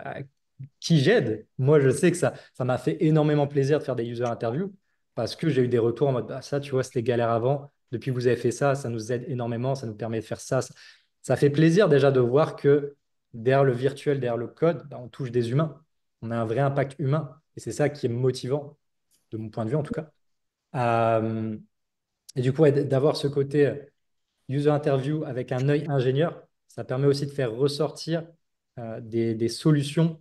Qui j'aide. Moi, je sais que ça m'a fait énormément plaisir de faire des user interviews parce que j'ai eu des retours en mode, bah, ça, tu vois, c'était galère avant. Depuis que vous avez fait ça, ça nous aide énormément, ça nous permet de faire ça. Ça fait plaisir déjà de voir que derrière le virtuel, derrière le code, bah, on touche des humains. On a un vrai impact humain. Et c'est ça qui est motivant, de mon point de vue en tout cas. Euh, et du coup, ouais, d'avoir ce côté user interview avec un œil ingénieur, ça permet aussi de faire ressortir des solutions,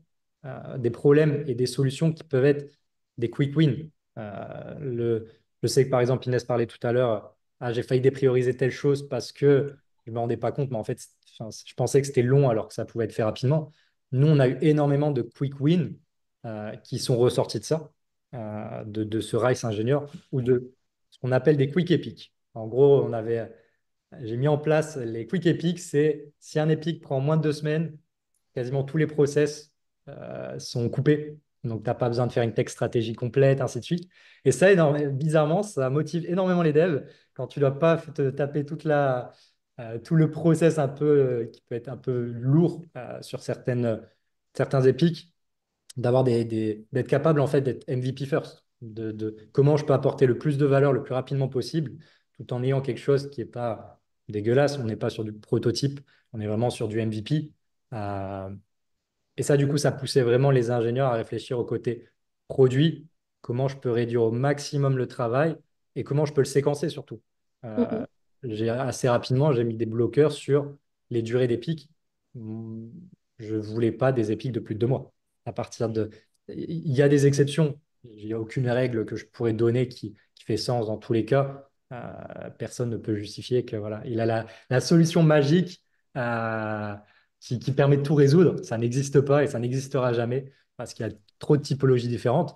des problèmes et des solutions qui peuvent être des quick wins. Je sais que par exemple, Inès parlait tout à l'heure, ah, j'ai failli déprioriser telle chose parce que je ne me rendais pas compte, mais en fait, enfin, je pensais que c'était long alors que ça pouvait être fait rapidement. Nous, on a eu énormément de quick wins qui sont ressortis de ça, de ce RICE ingénieur, ou de ce qu'on appelle des quick epics. En gros, j'ai mis en place les quick epics, c'est si un epic prend moins de 2 semaines, quasiment tous les process sont coupés. Donc, tu n'as pas besoin de faire une tech stratégie complète, ainsi de suite. Et ça, bizarrement, ça motive énormément les devs quand tu ne dois pas te taper tout le process un peu, qui peut être un peu lourd sur certains épiques, d'être capable en fait d'être MVP first, de comment je peux apporter le plus de valeur le plus rapidement possible, tout en ayant quelque chose qui n'est pas dégueulasse. On n'est pas sur du prototype, on est vraiment sur du MVP. Euh, et ça, du coup, ça poussait vraiment les ingénieurs à réfléchir au côté produit, comment je peux réduire au maximum le travail et comment je peux le séquencer surtout. Euh, Mm, Assez rapidement, j'ai mis des bloqueurs sur les durées des pics. Hmm, Je ne voulais pas des épiques de plus de 2 mois. À partir de... Il y a des exceptions. Il n'y a aucune règle que je pourrais donner qui fait sens dans tous les cas. Personne ne peut justifier que voilà, il a la solution magique. Qui permet de tout résoudre. Ça n'existe pas et ça n'existera jamais parce qu'il y a trop de typologies différentes.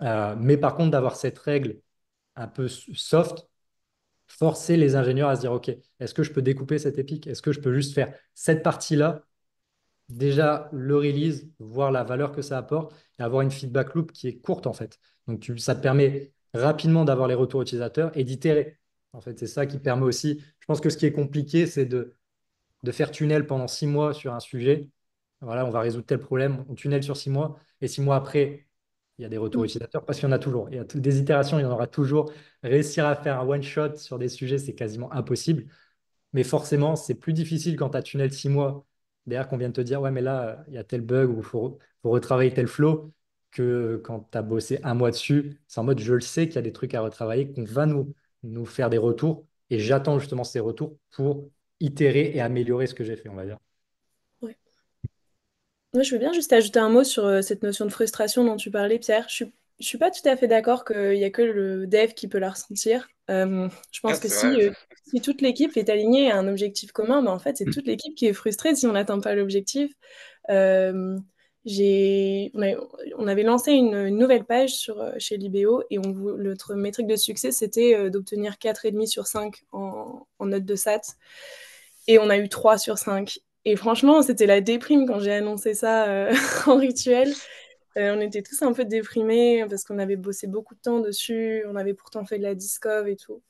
Mais par contre, d'avoir cette règle un peu soft, forcer les ingénieurs à se dire, OK, est-ce que je peux découper cette épique? Est-ce que je peux juste faire cette partie-là, déjà le release, voir la valeur que ça apporte et avoir une feedback loop qui est courte en fait. Donc ça te permet rapidement d'avoir les retours utilisateurs et d'itérer. En fait, c'est ça qui permet aussi. Je pense que ce qui est compliqué, c'est de faire tunnel pendant 6 mois sur un sujet. Voilà, on va résoudre tel problème, on tunnel sur 6 mois, et 6 mois après, il y a des retours mm. utilisateurs parce qu'il y en a toujours. Il y a des itérations, il y en aura toujours. Réussir à faire un one-shot sur des sujets, c'est quasiment impossible. Mais forcément, c'est plus difficile quand tu as tunnel 6 mois, derrière qu'on vient de te dire, ouais, mais là, il y a tel bug ou il faut retravailler tel flow, que quand tu as bossé 1 mois dessus, c'est en mode, je le sais qu'il y a des trucs à retravailler, qu'on va nous faire des retours, et j'attends justement ces retours pour itérer et améliorer ce que j'ai fait, on va dire. Ouais. Moi, je veux bien juste ajouter un mot sur cette notion de frustration dont tu parlais, Pierre. Je suis pas tout à fait d'accord qu'il y a que le dev qui peut la ressentir. Je Ah, pense que c'est vrai. si toute l'équipe est alignée à un objectif commun, ben, en fait, c'est toute l'équipe qui est frustrée si on n'atteint pas l'objectif. Euh, on avait lancé une nouvelle page chez Libéo et notre métrique de succès, c'était d'obtenir 4,5 sur 5 en note de SAT. Et on a eu 3 sur 5. Et franchement, c'était la déprime quand j'ai annoncé ça en rituel. On était tous un peu déprimés parce qu'on avait bossé beaucoup de temps dessus, on avait pourtant fait de la discov et tout.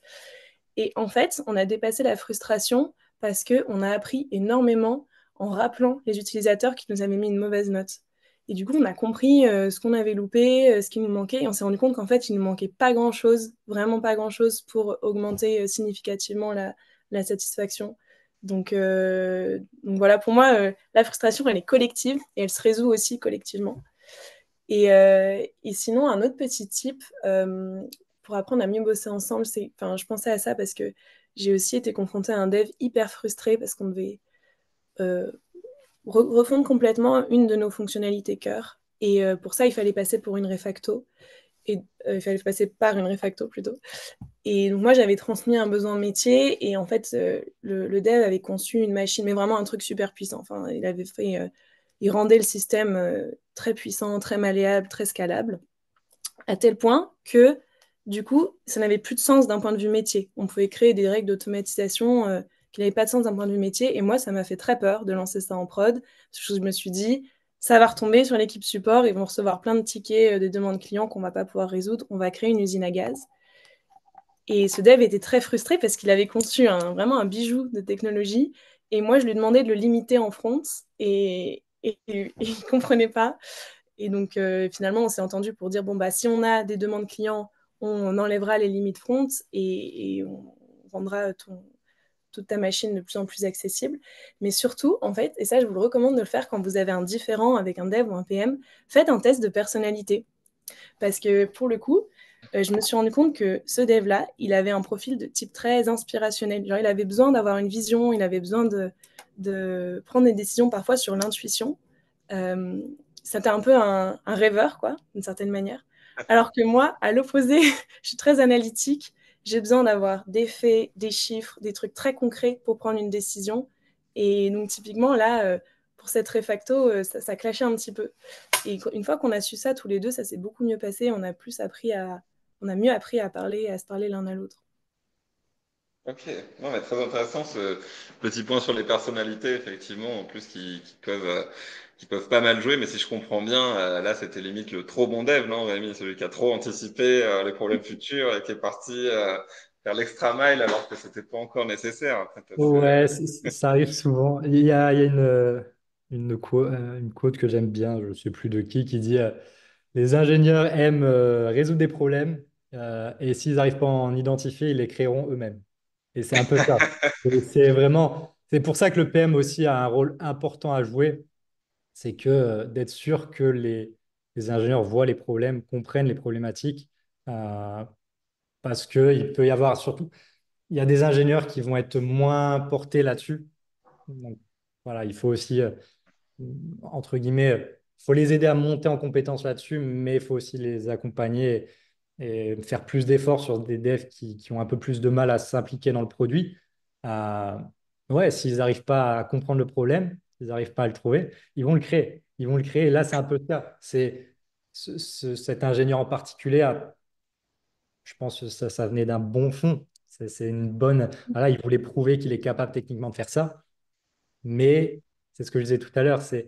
Et en fait, on a dépassé la frustration parce qu'on a appris énormément en rappelant les utilisateurs qui nous avaient mis une mauvaise note. Et du coup, on a compris ce qu'on avait loupé, ce qui nous manquait, et on s'est rendu compte qu'en fait, il ne manquait pas grand-chose, vraiment pas grand-chose pour augmenter significativement la satisfaction. Donc voilà, pour moi, la frustration, elle est collective et elle se résout aussi collectivement. Et sinon, un autre petit tip pour apprendre à mieux bosser ensemble, je pensais à ça parce que j'ai aussi été confrontée à un dev hyper frustré parce qu'on devait euh, refondre complètement une de nos fonctionnalités cœur. Et pour ça, il fallait passer pour une refacto. Et il fallait passer par une refacto plutôt. Et donc moi, j'avais transmis un besoin métier et en fait, le dev avait conçu une machine, mais vraiment un truc super puissant. Enfin, il rendait le système très puissant, très malléable, très scalable, à tel point que du coup, ça n'avait plus de sens d'un point de vue métier. On pouvait créer des règles d'automatisation qui n'avaient pas de sens d'un point de vue métier. Et moi, ça m'a fait très peur de lancer ça en prod, parce que je me suis dit, ça va retomber sur l'équipe support, ils vont recevoir plein de tickets, des demandes clients qu'on va pas pouvoir résoudre, on va créer une usine à gaz. Et ce dev était très frustré parce qu'il avait conçu vraiment un bijou de technologie. Et moi, je lui demandais de le limiter en front et il ne comprenait pas. Et donc, finalement, on s'est entendu pour dire, bon, bah, si on a des demandes clients, on enlèvera les limites front et on rendra toute ta machine de plus en plus accessible. Mais surtout, en fait, et ça, je vous le recommande de le faire quand vous avez un différent avec un dev ou un PM, faites un test de personnalité. Parce que pour le coup, je me suis rendu compte que ce dev-là, il avait un profil de type très inspirationnel. Genre, il avait besoin d'avoir une vision, il avait besoin de prendre des décisions parfois sur l'intuition. Euh, C'était un peu un rêveur, quoi, d'une certaine manière. Alors que moi, à l'opposé, je suis très analytique. J'ai besoin d'avoir des faits, des chiffres, des trucs très concrets pour prendre une décision. Et donc, typiquement, là, pour cette réfacto, ça clashait un petit peu. Et une fois qu'on a su ça tous les deux, ça s'est beaucoup mieux passé. On a mieux appris à parler, à se parler l'un à l'autre. Ok, non, mais très intéressant ce petit point sur les personnalités, effectivement, en plus qui peuvent pas mal jouer, mais si je comprends bien, là c'était limite le trop bon dev, non, Rémi, celui qui a trop anticipé les problèmes futurs et qui est parti faire l'extra mile alors que c'était pas encore nécessaire. Après, Ouais, ça arrive souvent. Il y a une quote que j'aime bien, je ne sais plus de qui dit les ingénieurs aiment résoudre des problèmes et s'ils n'arrivent pas à en identifier, ils les créeront eux-mêmes. Et c'est un peu ça. Et c'est pour ça que le PM aussi a un rôle important à jouer, c'est que d'être sûr que les ingénieurs voient les problèmes, comprennent les problématiques, euh, parce qu'il peut y avoir surtout, il y a des ingénieurs qui vont être moins portés là-dessus. Donc, voilà, il faut aussi, entre guillemets, faut les aider à monter en compétence là-dessus, mais il faut aussi les accompagner et faire plus d'efforts sur des devs qui ont un peu plus de mal à s'impliquer dans le produit. Euh, ouais, s'ils n'arrivent pas à comprendre le problème, s'ils n'arrivent pas à le trouver, ils vont le créer. Ils vont le créer. Et là, c'est un peu ça. C'est cet ingénieur en particulier je pense que ça venait d'un bon fond. C'est une bonne. Voilà, il voulait prouver qu'il est capable techniquement de faire ça. Mais c'est ce que je disais tout à l'heure, c'est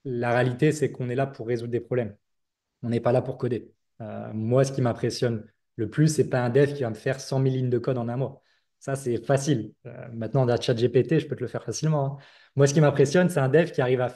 la réalité, c'est qu'on est là pour résoudre des problèmes. On n'est pas là pour coder. Moi, ce qui m'impressionne le plus, c'est pas un dev qui va me faire 100 000 lignes de code en un mois. Ça, c'est facile. Maintenant, on a ChatGPT, je peux te le faire facilement, hein. Moi, ce qui m'impressionne, c'est un dev qui arrive à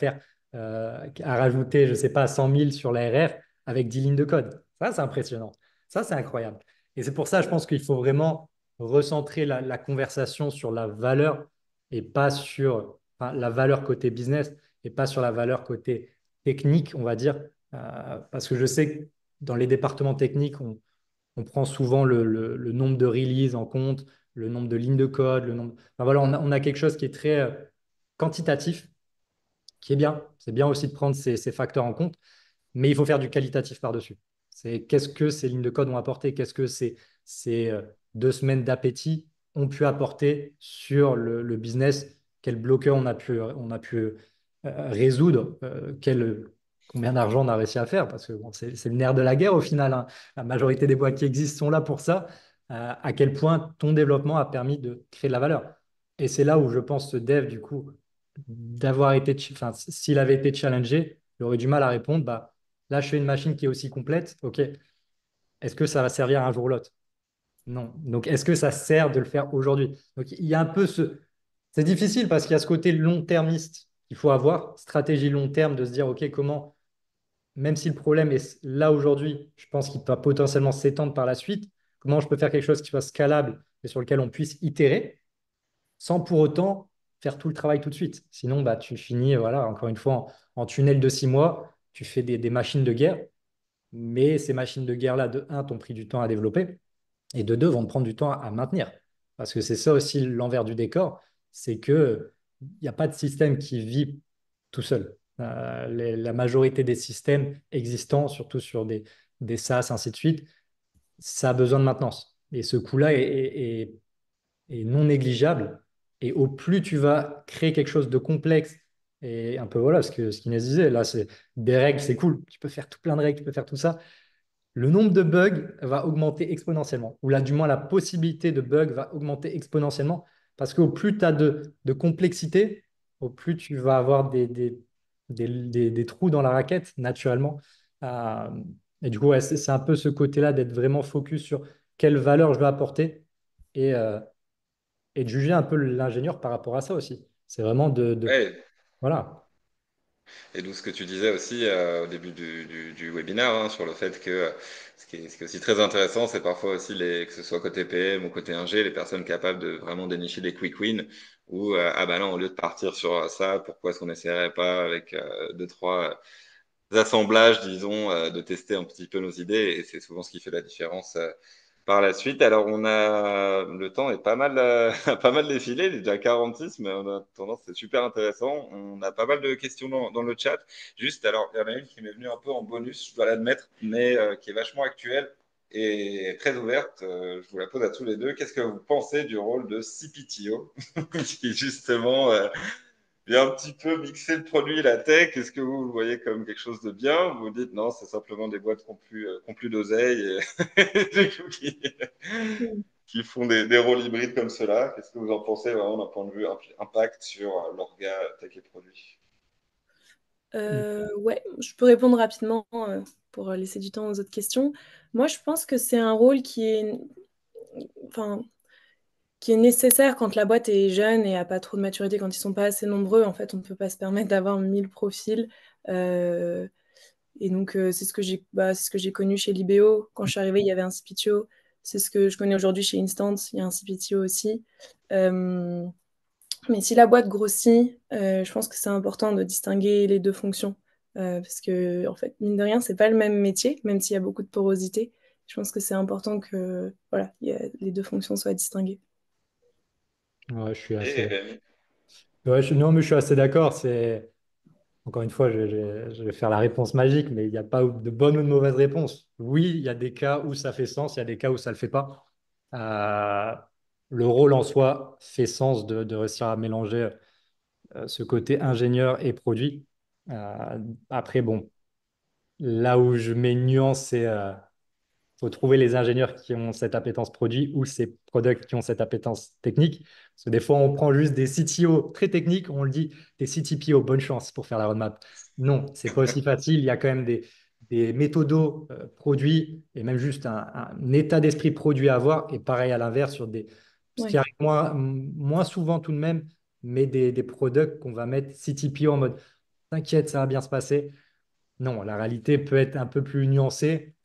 rajouter, je ne sais pas, 100 000 sur l'ARR avec 10 lignes de code. Ça, c'est impressionnant. Ça, c'est incroyable. Et c'est pour ça, je pense qu'il faut vraiment recentrer la conversation sur la valeur et pas sur enfin, la valeur côté business et pas sur la valeur côté technique, on va dire. Parce que je sais que dans les départements techniques, on prend souvent le nombre de releases en compte, le nombre de lignes de code, le nombre. Enfin, voilà, on a quelque chose qui est très quantitatif, qui est bien. C'est bien aussi de prendre ces facteurs en compte, mais il faut faire du qualitatif par-dessus. C'est qu'est-ce que ces lignes de code ont apporté, qu'est-ce que ces 2 semaines d'appétit ont pu apporter sur le business, quel bloqueur on a pu résoudre, combien d'argent on a réussi à faire, parce que bon, c'est le nerf de la guerre au final, hein. La majorité des boîtes qui existent sont là pour ça. À quel point ton développement a permis de créer de la valeur. Et c'est là où je pense ce dev, du coup, enfin, s'il avait été challengé, il aurait du mal à répondre, bah, là, je fais une machine qui est aussi complète. OK. Est-ce que ça va servir un jour ou l'autre? Non. Donc, est-ce que ça sert de le faire aujourd'hui? Donc, il y a un peu ce. C'est difficile parce qu'il y a ce côté long-termiste qu'il faut avoir, stratégie long terme, de se dire, OK, comment, même si le problème est là aujourd'hui, je pense qu'il peut potentiellement s'étendre par la suite, comment je peux faire quelque chose qui soit scalable et sur lequel on puisse itérer sans pour autant faire tout le travail tout de suite. Sinon, bah, tu finis, voilà, encore une fois, en tunnel de 6 mois, tu fais des machines de guerre. Mais ces machines de guerre-là, de un, t'ont pris du temps à développer, et de deux, vont te prendre du temps à maintenir. Parce que c'est ça aussi l'envers du décor, c'est que il n'y a pas de système qui vit tout seul. La majorité des systèmes existants, surtout sur des SaaS, ainsi de suite, ça a besoin de maintenance. Et ce coût-là est non négligeable. Et au plus tu vas créer quelque chose de complexe, et un peu voilà ce qu'Inès disait, là, c'est des règles, c'est cool, tu peux faire tout plein de règles, tu peux faire tout ça, le nombre de bugs va augmenter exponentiellement, ou là, du moins, la possibilité de bugs va augmenter exponentiellement, parce qu'au plus tu as de complexité, au plus tu vas avoir des trous dans la raquette, naturellement. Euh, et du coup, ouais, c'est un peu ce côté-là d'être vraiment focus sur quelle valeur je vais apporter et, euh, et de juger un peu l'ingénieur par rapport à ça aussi. C'est vraiment Ouais, voilà. et d'où ce que tu disais aussi au début du webinaire hein, sur le fait que ce qui est aussi très intéressant, c'est parfois aussi que ce soit côté PM ou côté ingé, les personnes capables de vraiment dénicher des quick wins ou ah bah non, au lieu de partir sur ça, pourquoi est-ce qu'on n'essaierait pas avec deux, trois assemblages, disons, de tester un petit peu nos idées et c'est souvent ce qui fait la différence par la suite. Alors, le temps est pas mal, pas mal défilé, il est déjà 46, mais on a tendance, c'est super intéressant. On a pas mal de questions dans le chat. Juste, alors, il y en a une qui m'est venue un peu en bonus, je dois l'admettre, mais qui est vachement actuelle et très ouverte. Je vous la pose à tous les deux. Qu'est-ce que vous pensez du rôle de CPTO, qui justement bien un petit peu mixé le produit et la tech. Est-ce que vous le voyez comme quelque chose de bien? Vous vous dites non, c'est simplement des boîtes qui ont plus d'oseille et du coup, Mm. qui font des rôles hybrides comme cela. Qu'est-ce que vous en pensez vraiment d'un point de vue impact sur l'orga tech et produit? Ouais, je peux répondre rapidement pour laisser du temps aux autres questions. Moi, je pense que c'est un rôle enfin, qui est nécessaire quand la boîte est jeune et a pas trop de maturité, quand ils sont pas assez nombreux. En fait, on ne peut pas se permettre d'avoir 1000 profils. Euh, et donc, c'est ce que j'ai connu chez Libéo. Quand je suis arrivée, il y avait un CPTO. C'est ce que je connais aujourd'hui chez Instant. Il y a un CPTO aussi. Euh, mais si la boîte grossit, je pense que c'est important de distinguer les deux fonctions. Parce que, en fait, mine de rien, c'est pas le même métier, même s'il y a beaucoup de porosité. Je pense que c'est important que voilà, les deux fonctions soient distinguées. Ouais, je suis assez. Et Rémi? Ouais, non, mais je suis assez d'accord. C'est encore une fois, je vais faire la réponse magique, mais il n'y a pas de bonne ou de mauvaise réponse. Oui, il y a des cas où ça fait sens, il y a des cas où ça ne le fait pas. Euh, le rôle en soi fait sens de réussir à mélanger ce côté ingénieur et produit. Après, bon, là où je mets une nuance, c'est faut trouver les ingénieurs qui ont cette appétence produit ou ces products qui ont cette appétence technique. Parce que des fois, on prend juste des CTO très techniques, on le dit, des CTPO, bonne chance pour faire la roadmap. Non, c'est pas aussi facile. Il y a quand même des méthodos produits et même juste un état d'esprit produit à avoir. Et pareil à l'inverse sur ce qui Ouais, arrive moins souvent tout de même, mais des products qu'on va mettre CTPO en mode t'inquiète, ça va bien se passer. Non, la réalité peut être un peu plus nuancée.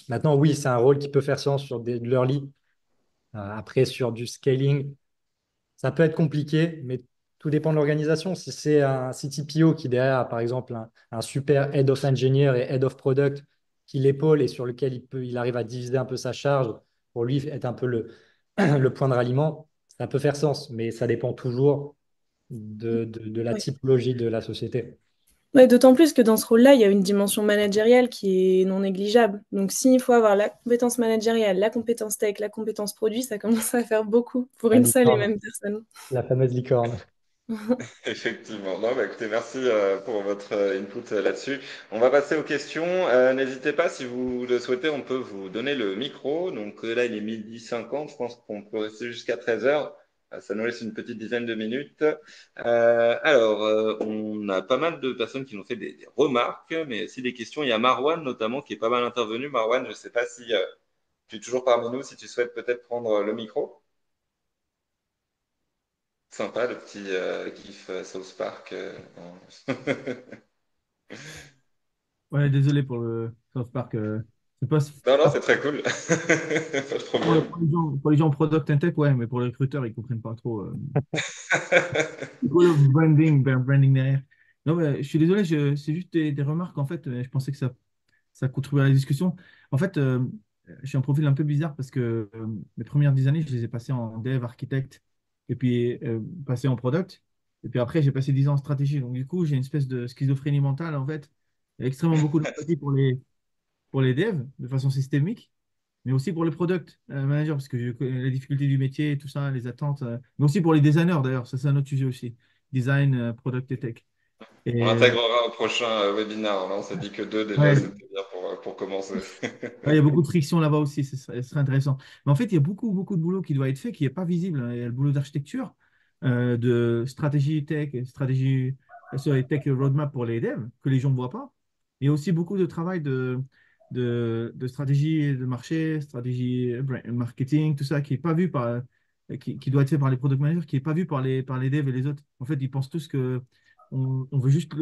Maintenant, oui, c'est un rôle qui peut faire sens sur de l'early. Après, sur du scaling, ça peut être compliqué, mais tout dépend de l'organisation. Si c'est un CTPO qui derrière a par exemple un super head of engineer et head of product qui l'épaule et sur lequel il arrive à diviser un peu sa charge pour lui être un peu le point de ralliement, ça peut faire sens, mais ça dépend toujours de la ouais. typologie de la société. Ouais, d'autant plus que dans ce rôle-là, il y a une dimension managériale qui est non négligeable. Donc, s'il faut avoir la compétence managériale, la compétence tech, la compétence produit, ça commence à faire beaucoup pour La une seule et licorne, même personne. la fameuse licorne. Effectivement. Non, bah, écoutez, merci pour votre input là-dessus. On va passer aux questions. N'hésitez pas, si vous le souhaitez, on peut vous donner le micro. Donc là, il est 12h50. Je pense qu'on peut rester jusqu'à 13h. Ça nous laisse une petite dizaine de minutes. On a pas mal de personnes qui nous ont fait des remarques, mais aussi des questions. Il y a Marwan notamment qui est pas mal intervenu. Marwan, je ne sais pas si tu es toujours parmi nous, si tu souhaites peut-être prendre le micro. Sympa le petit gif South Park. Ouais, désolé pour le South Park. Non, C'est non, pas c'est très cool. Pas de problème. pour les gens product and tech, ouais, mais pour les recruteurs, ils comprennent pas trop. C'est quoi le branding derrière. Non, mais je suis désolé, c'est juste des remarques. En fait, je pensais que ça contribuait à la discussion. En fait, j'ai un profil un peu bizarre parce que mes premières 10 années, je les ai passées en dev, architecte, et puis passé en product. Et puis après, j'ai passé 10 ans en stratégie. Donc, du coup, j'ai une espèce de schizophrénie mentale, en fait. Il y a extrêmement beaucoup d'empathie pour les devs de façon systémique, mais aussi pour les product managers, parce que je connais la difficulté du métier, et tout ça, les attentes, mais aussi pour les designers d'ailleurs, ça c'est un autre sujet aussi. Design, product et tech. On Et l'intégrera au prochain webinaire. Là, on s'est dit que deux déjà, ouais, c'était bien pour commencer. ouais, il y a beaucoup de friction là-bas aussi, ce serait intéressant. Mais en fait, il y a beaucoup, beaucoup de boulot qui doit être fait, qui n'est pas visible, hein. Il y a le boulot d'architecture, de stratégie tech, stratégie tech roadmap pour les devs, que les gens ne voient pas. Il y a aussi beaucoup de travail de stratégie de marché, stratégie marketing, tout ça, qui n'est pas vu qui doit être fait par les product managers, qui n'est pas vu par les devs et les autres. En fait, ils pensent tous que on veut juste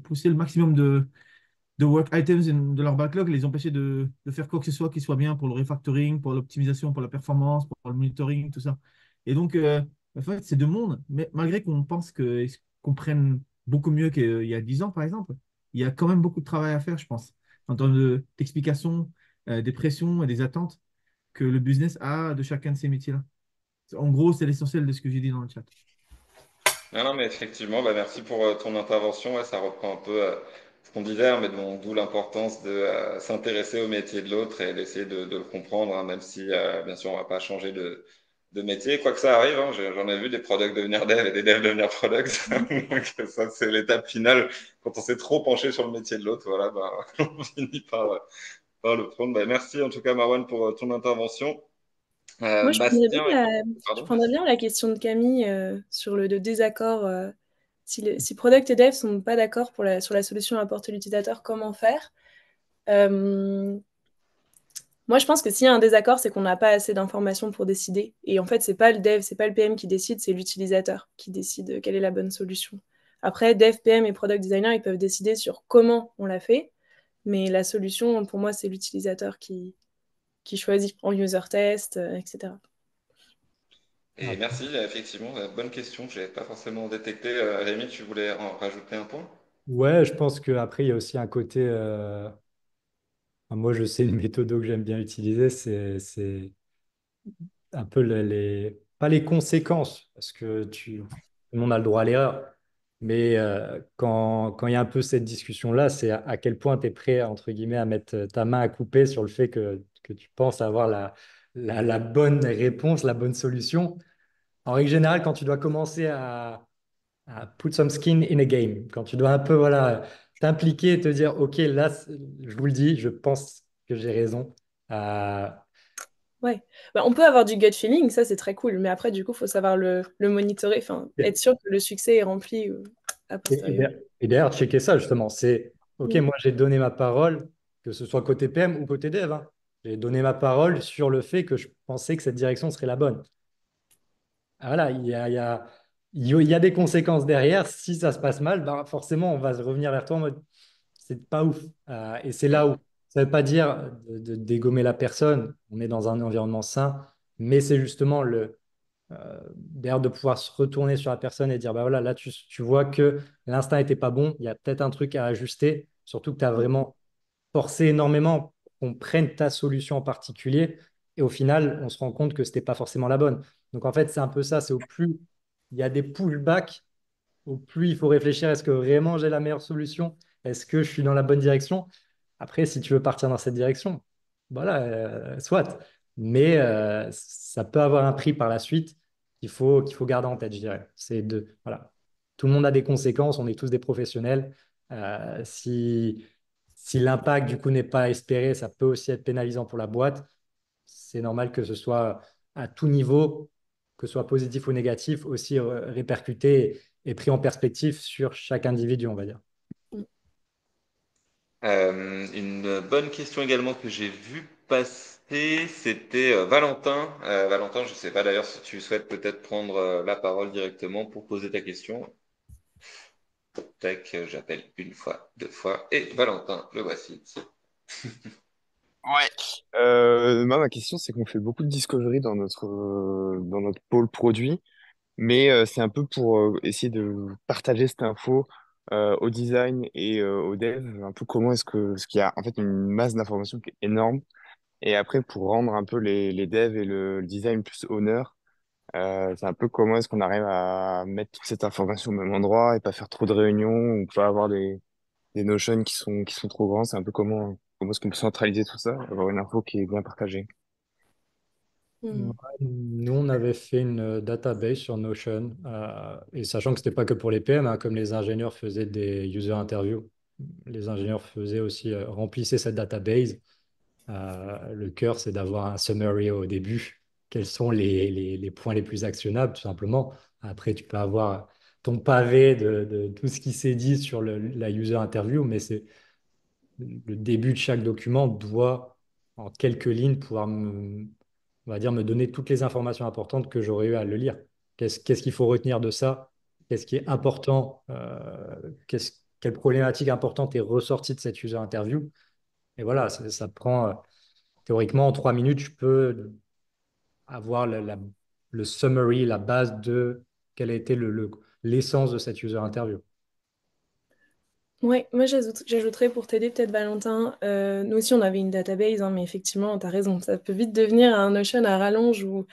pousser le maximum de work items de leur backlog, les empêcher de faire quoi que ce soit qui soit bien pour le refactoring, pour l'optimisation, pour la performance, pour le monitoring, tout ça. Et donc, en fait, c'est deux mondes, mais malgré qu'on pense qu'ils se comprennent beaucoup mieux qu'il y a 10 ans, par exemple, il y a quand même beaucoup de travail à faire, je pense, en termes d'explication, des pressions et des attentes que le business a de chacun de ces métiers-là. En gros, c'est l'essentiel de ce que j'ai dit dans le chat. Non, non, mais effectivement, bah, merci pour ton intervention. Ouais, ça reprend un peu ce qu'on disait, hein, mais d'où l'importance de s'intéresser au métier de l'autre et d'essayer de le comprendre, hein, même si, bien sûr, on va pas changer de métier, quoi que ça arrive. Hein, j'en ai vu des products devenir dev et des devs devenir products. Donc, ça, c'est l'étape finale. Quand on s'est trop penché sur le métier de l'autre, voilà, bah, on finit par le prendre. Bah, merci en tout cas, Marwan, pour ton intervention. Moi, Bastien, je pardon. prendrais bien la question de Camille sur le désaccord. Si product et dev sont pas d'accord sur la solution à apporter l'utilisateur, comment faire? Euh, Moi, je pense que s'il y a un désaccord, c'est qu'on n'a pas assez d'informations pour décider. Et en fait, c'est pas le dev, c'est pas le PM qui décide, c'est l'utilisateur qui décide quelle est la bonne solution. Après, dev, PM et product designer, ils peuvent décider sur comment on l'a fait, mais la solution, pour moi, c'est l'utilisateur qui choisit en user test, etc. Et merci, effectivement, bonne question. Je n'avais pas forcément détecté. Rémi, tu voulais en rajouter un point? Ouais, je pense qu'après, il y a aussi un côté. Moi, je sais une méthode que j'aime bien utiliser, c'est un peu pas les conséquences, parce que tout le monde a le droit à l'erreur. Mais quand il y a un peu cette discussion-là, c'est à quel point tu es prêt, entre guillemets, à mettre ta main à couper sur le fait que tu penses avoir la bonne réponse, la bonne solution. En règle générale, quand tu dois commencer à put some skin in a game, quand tu dois un peu voilà, t'impliquer et te dire, OK, là, je vous le dis, je pense que j'ai raison. Euh, Ouais. Bah, on peut avoir du gut feeling, ça c'est très cool, mais après, du coup, il faut savoir le monitorer, enfin, être sûr que le succès est rempli a posteriori. et d'ailleurs, checker ça justement, c'est, OK, Mm. moi j'ai donné ma parole, que ce soit côté PM ou côté dev, hein. J'ai donné ma parole sur le fait que je pensais que cette direction serait la bonne. Ah, voilà, il y a des conséquences derrière. Si ça se passe mal, ben forcément, on va se revenir vers toi en mode, c'est pas ouf. Et c'est là où ça ne veut pas dire de dégommer la personne. On est dans un environnement sain, mais c'est justement d'ailleurs de pouvoir se retourner sur la personne et dire, bah voilà, là, tu vois que l'instinct n'était pas bon, il y a peut-être un truc à ajuster, surtout que tu as vraiment forcé énormément pour qu'on prenne ta solution en particulier. Et au final, on se rend compte que ce n'était pas forcément la bonne. Donc en fait, c'est un peu ça, c'est au plus il y a des pullbacks, au plus il faut réfléchir, est-ce que vraiment j'ai la meilleure solution? Est-ce que je suis dans la bonne direction? Après, si tu veux partir dans cette direction, voilà, soit. Mais ça peut avoir un prix par la suite qu'il faut garder en tête, je dirais. Voilà. Tout le monde a des conséquences, on est tous des professionnels. Si l'impact, du coup, n'est pas espéré, ça peut aussi être pénalisant pour la boîte. C'est normal que ce soit à tout niveau, que ce soit positif ou négatif, aussi répercuté et pris en perspective sur chaque individu, on va dire. Une bonne question également que j'ai vue passer, c'était Valentin. Valentin, je ne sais pas d'ailleurs si tu souhaites peut-être prendre la parole directement pour poser ta question. Tac, j'appelle une fois, deux fois, et Valentin, le voici. Ouais. Moi, ma question, c'est qu'on fait beaucoup de discovery dans notre pôle produit, mais c'est un peu pour essayer de partager cette info au design et au dev, un peu comment est-ce que, parce qu'il y a en fait une masse d'informations qui est énorme, et après pour rendre un peu les devs et le design plus honneur, c'est un peu comment est-ce qu'on arrive à mettre toute cette information au même endroit et pas faire trop de réunions ou pas avoir des notions qui sont trop grands. C'est un peu comment est-ce qu'on peut centraliser tout ça, avoir une info qui est bien partagée. Ouais, Mm. nous, on avait fait une database sur Notion, et sachant que ce n'était pas que pour les PM, hein, comme les ingénieurs faisaient des user interviews, les ingénieurs faisaient aussi, remplissaient cette database. Le cœur, c'est d'avoir un summary au début. Quels sont les points les plus actionnables, tout simplement. Après, tu peux avoir ton pavé de tout ce qui s'est dit sur la user interview, mais c'est le début de chaque document doit, en quelques lignes, pouvoir on va dire, me donner toutes les informations importantes que j'aurais eu à le lire. Qu'est-ce qu'il faut retenir de ça? Qu'est-ce qui est important? Quelle problématique importante est ressortie de cette user interview? Et voilà, ça prend, théoriquement, en 3 minutes, je peux avoir le summary, la base de quelle a été l'essence de cette user interview. Ouais, moi j'ajouterais pour t'aider peut-être Valentin, nous aussi on avait une database, hein, mais effectivement t'as raison, ça peut vite devenir un Notion à rallonge où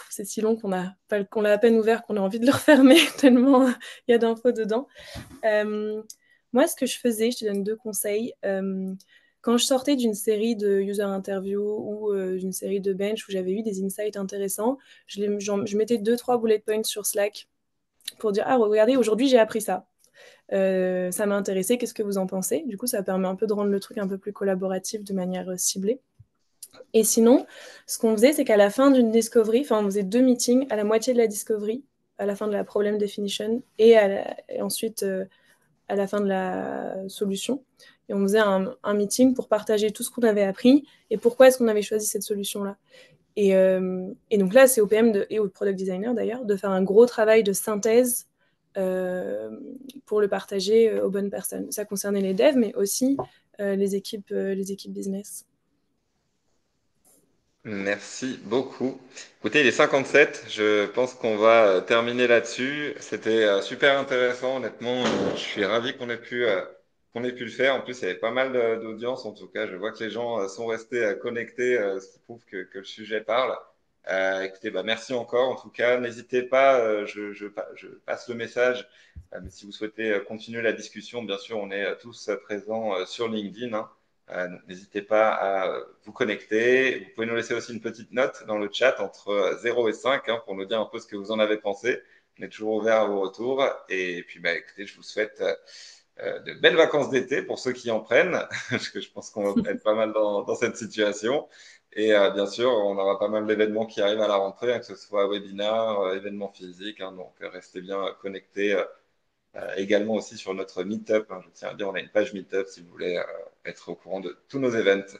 c'est si long qu'on l'a à peine ouvert qu'on a envie de le refermer tellement il y a d'infos dedans. Euh, Moi ce que je faisais, je te donne deux conseils. quand je sortais d'une série de user interviews ou d'une série de bench où j'avais eu des insights intéressants, je mettais 2-3 bullet points sur Slack pour dire, ah, regardez, aujourd'hui, j'ai appris ça. Ça m'a intéressé, qu'est-ce que vous en pensez? Du coup, ça permet un peu de rendre le truc un peu plus collaboratif de manière ciblée. Et sinon, ce qu'on faisait, c'est qu'à la fin d'une discovery, enfin, on faisait 2 meetings à la moitié de la discovery, à la fin de la problem definition et ensuite à la fin de la solution. Et on faisait un meeting pour partager tout ce qu'on avait appris et pourquoi est-ce qu'on avait choisi cette solution-là. Et donc là, c'est au PM et au product designer d'ailleurs de faire un gros travail de synthèse pour le partager aux bonnes personnes. Ça concernait les devs, mais aussi les équipes business. Merci beaucoup. Écoutez, il est 57. Je pense qu'on va terminer là-dessus. C'était super intéressant, honnêtement. Je suis ravi qu'on ait pu le faire. En plus, il y avait pas mal d'audience. En tout cas, je vois que les gens sont restés connectés, ce qui prouve que le sujet parle. Écoutez, bah, merci encore. En tout cas, n'hésitez pas. Je passe le message. Mais si vous souhaitez continuer la discussion, bien sûr, on est tous présents sur LinkedIn, hein. Donc, n'hésitez pas à vous connecter. Vous pouvez nous laisser aussi une petite note dans le chat entre 0 et 5 hein, pour nous dire un peu ce que vous en avez pensé. On est toujours ouvert à vos retours. Et puis, bah, écoutez, je vous souhaite de belles vacances d'été pour ceux qui en prennent, parce que je pense qu'on va être pas mal dans cette situation. Et bien sûr, on aura pas mal d'événements qui arrivent à la rentrée, hein, que ce soit webinaire, événements physiques. Hein, donc, restez bien connectés. Également aussi sur notre Meetup, hein, je tiens à dire, on a une page Meetup si vous voulez être au courant de tous nos events.